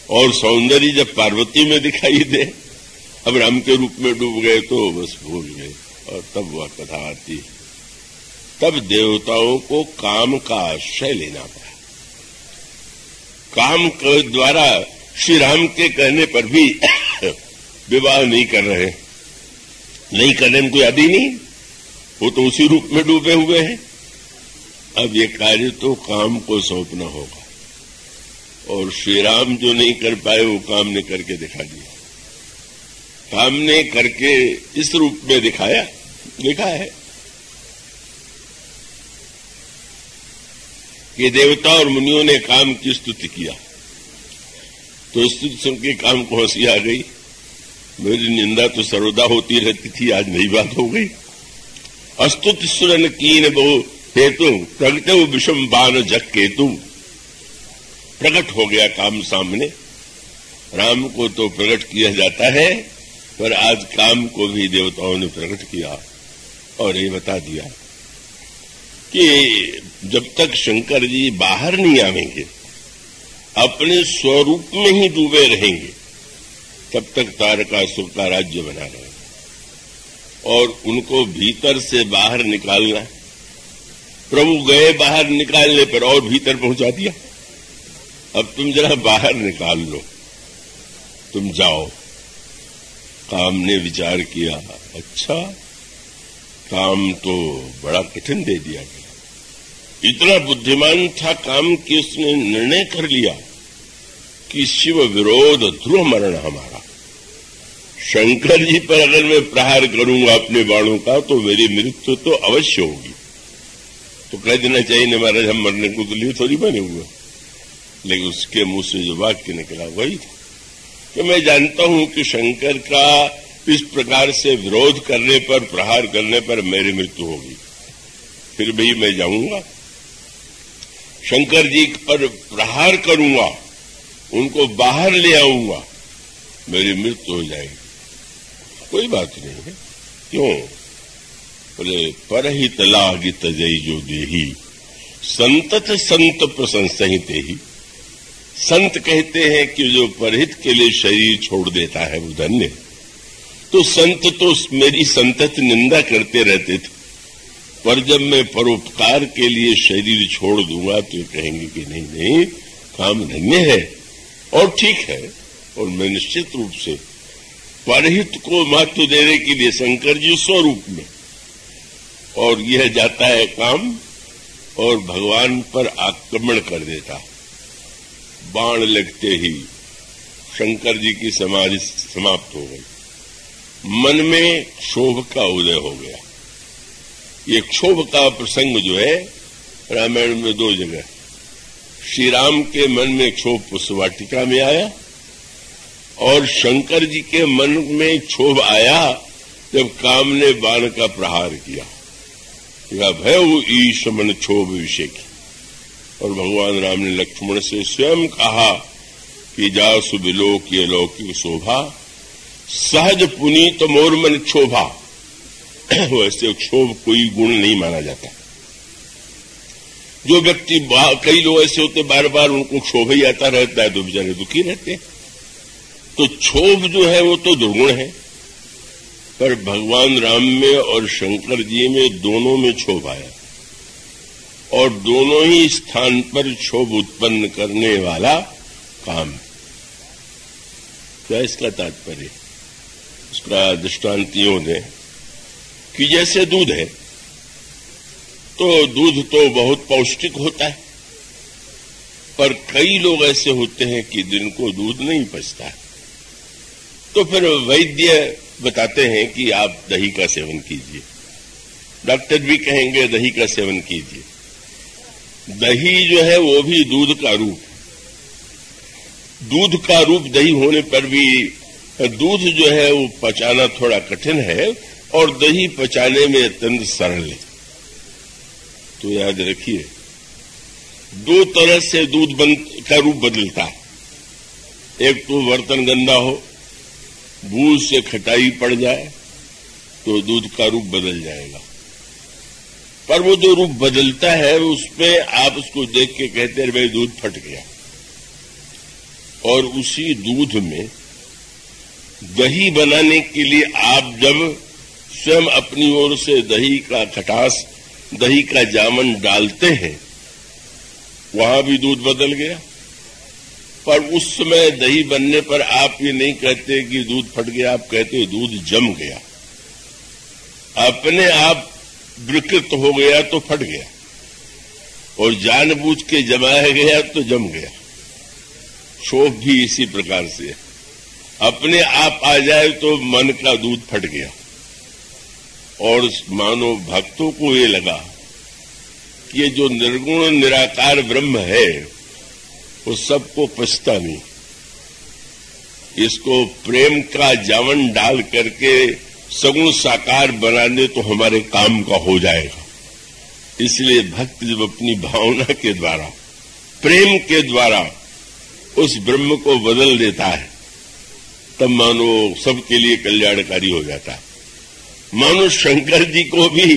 और सौंदर्य जब पार्वती में दिखाई दे। अब राम के रूप में डूब गए तो बस भूल गए, और तब वह कथा आती। तब देवताओं को काम का आश्रय लेना पड़ा। काम के द्वारा श्री राम के कहने पर भी विवाह नहीं कर रहे, नहीं करने में कोई आदि नहीं, वो तो उसी रूप में डूबे हुए हैं। अब ये कार्य तो काम को सौंपना होगा, और श्री राम जो नहीं कर पाए वो काम ने करके दिखा दिया। काम ने करके इस रूप में दिखाया, देखा है कि देवता और मुनियों ने काम की स्तुति किया, तो स्तुति सुन के काम को हंसी आ गई। मेरी निंदा तो सर्वदा होती रहती थी, आज नई बात हो गई। अस्तुति सुरन कीन बहु हेतु प्रगटे विषम बान जग केतु। प्रकट हो गया काम सामने। राम को तो प्रकट किया जाता है, पर आज काम को भी देवताओं ने प्रकट किया और ये बता दिया कि जब तक शंकर जी बाहर नहीं आवेंगे, अपने स्वरूप में ही डूबे रहेंगे, तब तक तारकासुर का राज्य बना रहेगा। और उनको भीतर से बाहर निकालना, प्रभु गए बाहर निकालने पर और भीतर पहुंचा दिया। अब तुम जरा बाहर निकाल लो, तुम जाओ। काम ने विचार किया, अच्छा काम तो बड़ा कठिन दे दिया गया। इतना बुद्धिमान था काम कि उसने निर्णय कर लिया कि शिव विरोध ध्रुव मरण हमारा। शंकर जी पर अगर मैं प्रहार करूंगा अपने बाणों का तो मेरी मृत्यु तो अवश्य होगी। तो कह देना चाहिए न महाराज हम मरने को तो लिए थोड़ी बने हुए, लेकिन उसके मुंह से जो वाक्य निकला वही था कि मैं जानता हूं कि शंकर का इस प्रकार से विरोध करने पर, प्रहार करने पर मेरी मृत्यु होगी, फिर भी मैं जाऊंगा शंकर जी पर प्रहार करूंगा, उनको बाहर ले आऊंगा, मेरी मृत्यु हो जाएगी। कोई बात नहीं है। क्यों? बोले परहित लागित जय जो देही संतत संत प्रशंसित ही। संत कहते हैं कि जो परहित के लिए शरीर छोड़ देता है वो धन्य। तो संत तो मेरी संतत निंदा करते रहते थे, पर जब मैं परोपकार के लिए शरीर छोड़ दूंगा तो कहेंगे कि नहीं नहीं काम धन्य है और ठीक है, और मैं निश्चित रूप से परहित को महत्व देने के लिए शंकर जी स्वरूप में, और यह जाता है काम और भगवान पर आक्रमण कर देता। बाण लगते ही शंकर जी की समाधि समाप्त हो गई। मन में क्षोभ का उदय हो गया। ये क्षोभ का प्रसंग जो है रामायण में 2 जगह, श्री राम के मन में क्षोभ पुष्पवाटिका में आया और शंकर जी के मन में क्षोभ आया जब काम ने बाण का प्रहार किया। भय ईश मन क्षोभ विषय की, और भगवान राम ने लक्ष्मण से स्वयं कहा कि जासु बिलोक ये लौकिक शोभा, सहज पुनीत मोर मन क्षोभा। वैसे क्षोभ कोई गुण नहीं माना जाता। जो व्यक्ति, कई लोग ऐसे होते बार बार उनको क्षोभ ही आता रहता है तो बेचारे दुखी रहते हैं। तो क्षोभ जो है वो तो दुर्गुण है, पर भगवान राम में और शंकर जी में दोनों में क्षोभ आया, और दोनों ही स्थान पर क्षोभ उत्पन्न करने वाला काम। क्या इसका तात्पर्य? उसका दृष्टांत यूं दें कि जैसे दूध है तो दूध तो बहुत पौष्टिक होता है, पर कई लोग ऐसे होते हैं कि जिनको दूध नहीं पचता है, तो फिर वैद्य बताते हैं कि आप दही का सेवन कीजिए। डॉक्टर भी कहेंगे दही का सेवन कीजिए। दही जो है वो भी दूध का रूप, दूध का रूप दही होने पर भी दूध जो है वो पचाना थोड़ा कठिन है और दही पचाने में अत्यंत सरल है। तो याद रखिए, 2 तरह से दूध का रूप बदलता है। एक तो बर्तन गंदा हो, बूंद से खटाई पड़ जाए तो दूध का रूप बदल जाएगा, पर वो जो रूप बदलता है उसमें आप उसको देख के कहते हैं भाई दूध फट गया। और उसी दूध में दही बनाने के लिए आप जब स्वयं अपनी ओर से दही का खटास, दही का जामन डालते हैं, वहां भी दूध बदल गया। पर उस समय दही बनने पर आप ये नहीं कहते कि दूध फट गया, आप कहते दूध जम गया। अपने आप विकृत हो गया तो फट गया, और जानबूझ के जमाया गया तो जम गया। क्षोभ भी इसी प्रकार से है। अपने आप आ जाए तो मन का दूध फट गया, और मानो भक्तों को ये लगा कि ये जो निर्गुण निराकार ब्रह्म है वो सबको पचता नहीं, इसको प्रेम का जावन डाल करके सगुण साकार बना दे तो हमारे काम का हो जाएगा। इसलिए भक्त जब अपनी भावना के द्वारा, प्रेम के द्वारा उस ब्रह्म को बदल देता है, तब मानो सबके लिए कल्याणकारी हो जाता है। मानो शंकर जी को भी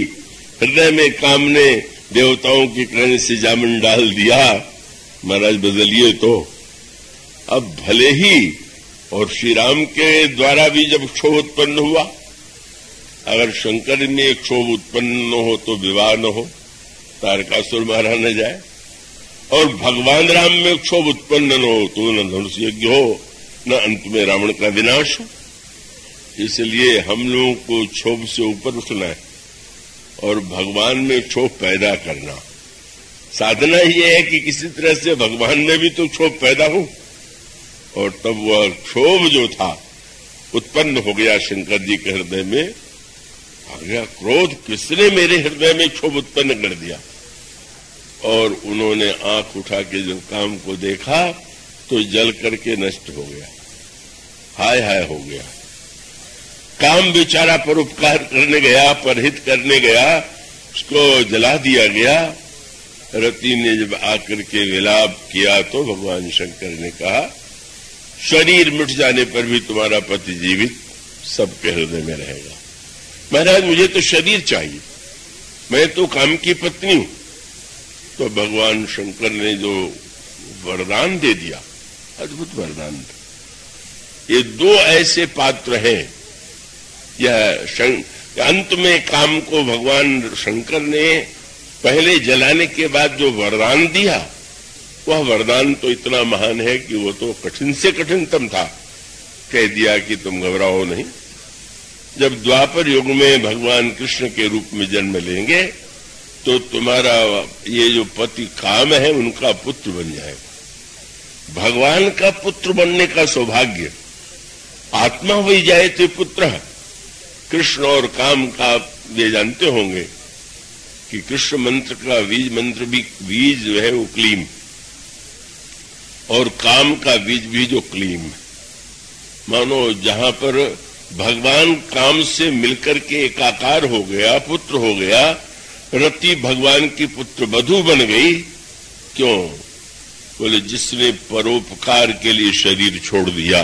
हृदय में काम ने देवताओं के कहने से जामन डाल दिया, महाराज बदलिए तो। अब भले ही, और श्री राम के द्वारा भी जब क्षोभ उत्पन्न हुआ, अगर शंकर में क्षोभ उत्पन्न न हो तो विवाह न हो, तारकासुर मारा न जाए, और भगवान राम में क्षोभ उत्पन्न न हो तो न धनुष यज्ञ हो, न अंत में रावण का विनाश हो। इसलिए हम लोगों को क्षोभ से ऊपर उठना है और भगवान में क्षोभ पैदा करना। साधना ये है कि किसी तरह से भगवान में भी तो क्षोभ पैदा हो, और तब वह क्षोभ जो था उत्पन्न हो गया शंकर जी के हृदय में। आ गया क्रोध, किसने मेरे हृदय में क्षोभ उत्पन्न कर दिया। और उन्होंने आंख उठा के जब काम को देखा तो जल करके नष्ट हो गया, हाय हाय हो गया। काम बेचारा परोपकार करने गया, परहित करने गया, उसको जला दिया गया। रति ने जब आकर के विलाप किया तो भगवान शंकर ने कहा, शरीर मिट जाने पर भी तुम्हारा पति जीवित सबके हृदय में रहेगा। महाराज मुझे तो शरीर चाहिए, मैं तो काम की पत्नी हूं। तो भगवान शंकर ने जो वरदान दे दिया, अद्भुत वरदान था। ये 2 ऐसे पात्र हैं। यह अंत में काम को भगवान शंकर ने पहले जलाने के बाद जो वरदान दिया, वह वरदान तो इतना महान है कि वो तो कठिन से कठिनतम था। कह दिया कि तुम घबराओ नहीं, जब द्वापर युग में भगवान कृष्ण के रूप में जन्म लेंगे तो तुम्हारा ये जो पति काम है उनका पुत्र बन जाएगा। भगवान का पुत्र बनने का सौभाग्य, आत्मा वही जाए थे पुत्र। कृष्ण और काम का ये जानते होंगे कि कृष्ण मंत्र का बीज मंत्र भी, बीज जो है वो क्लीम, और काम का बीज भी जो क्लीम है। मानो जहां पर भगवान काम से मिलकर के एकाकार हो गया, पुत्र हो गया, रति भगवान की पुत्र वधू बन गई। क्यों? बोले जिसने परोपकार के लिए शरीर छोड़ दिया।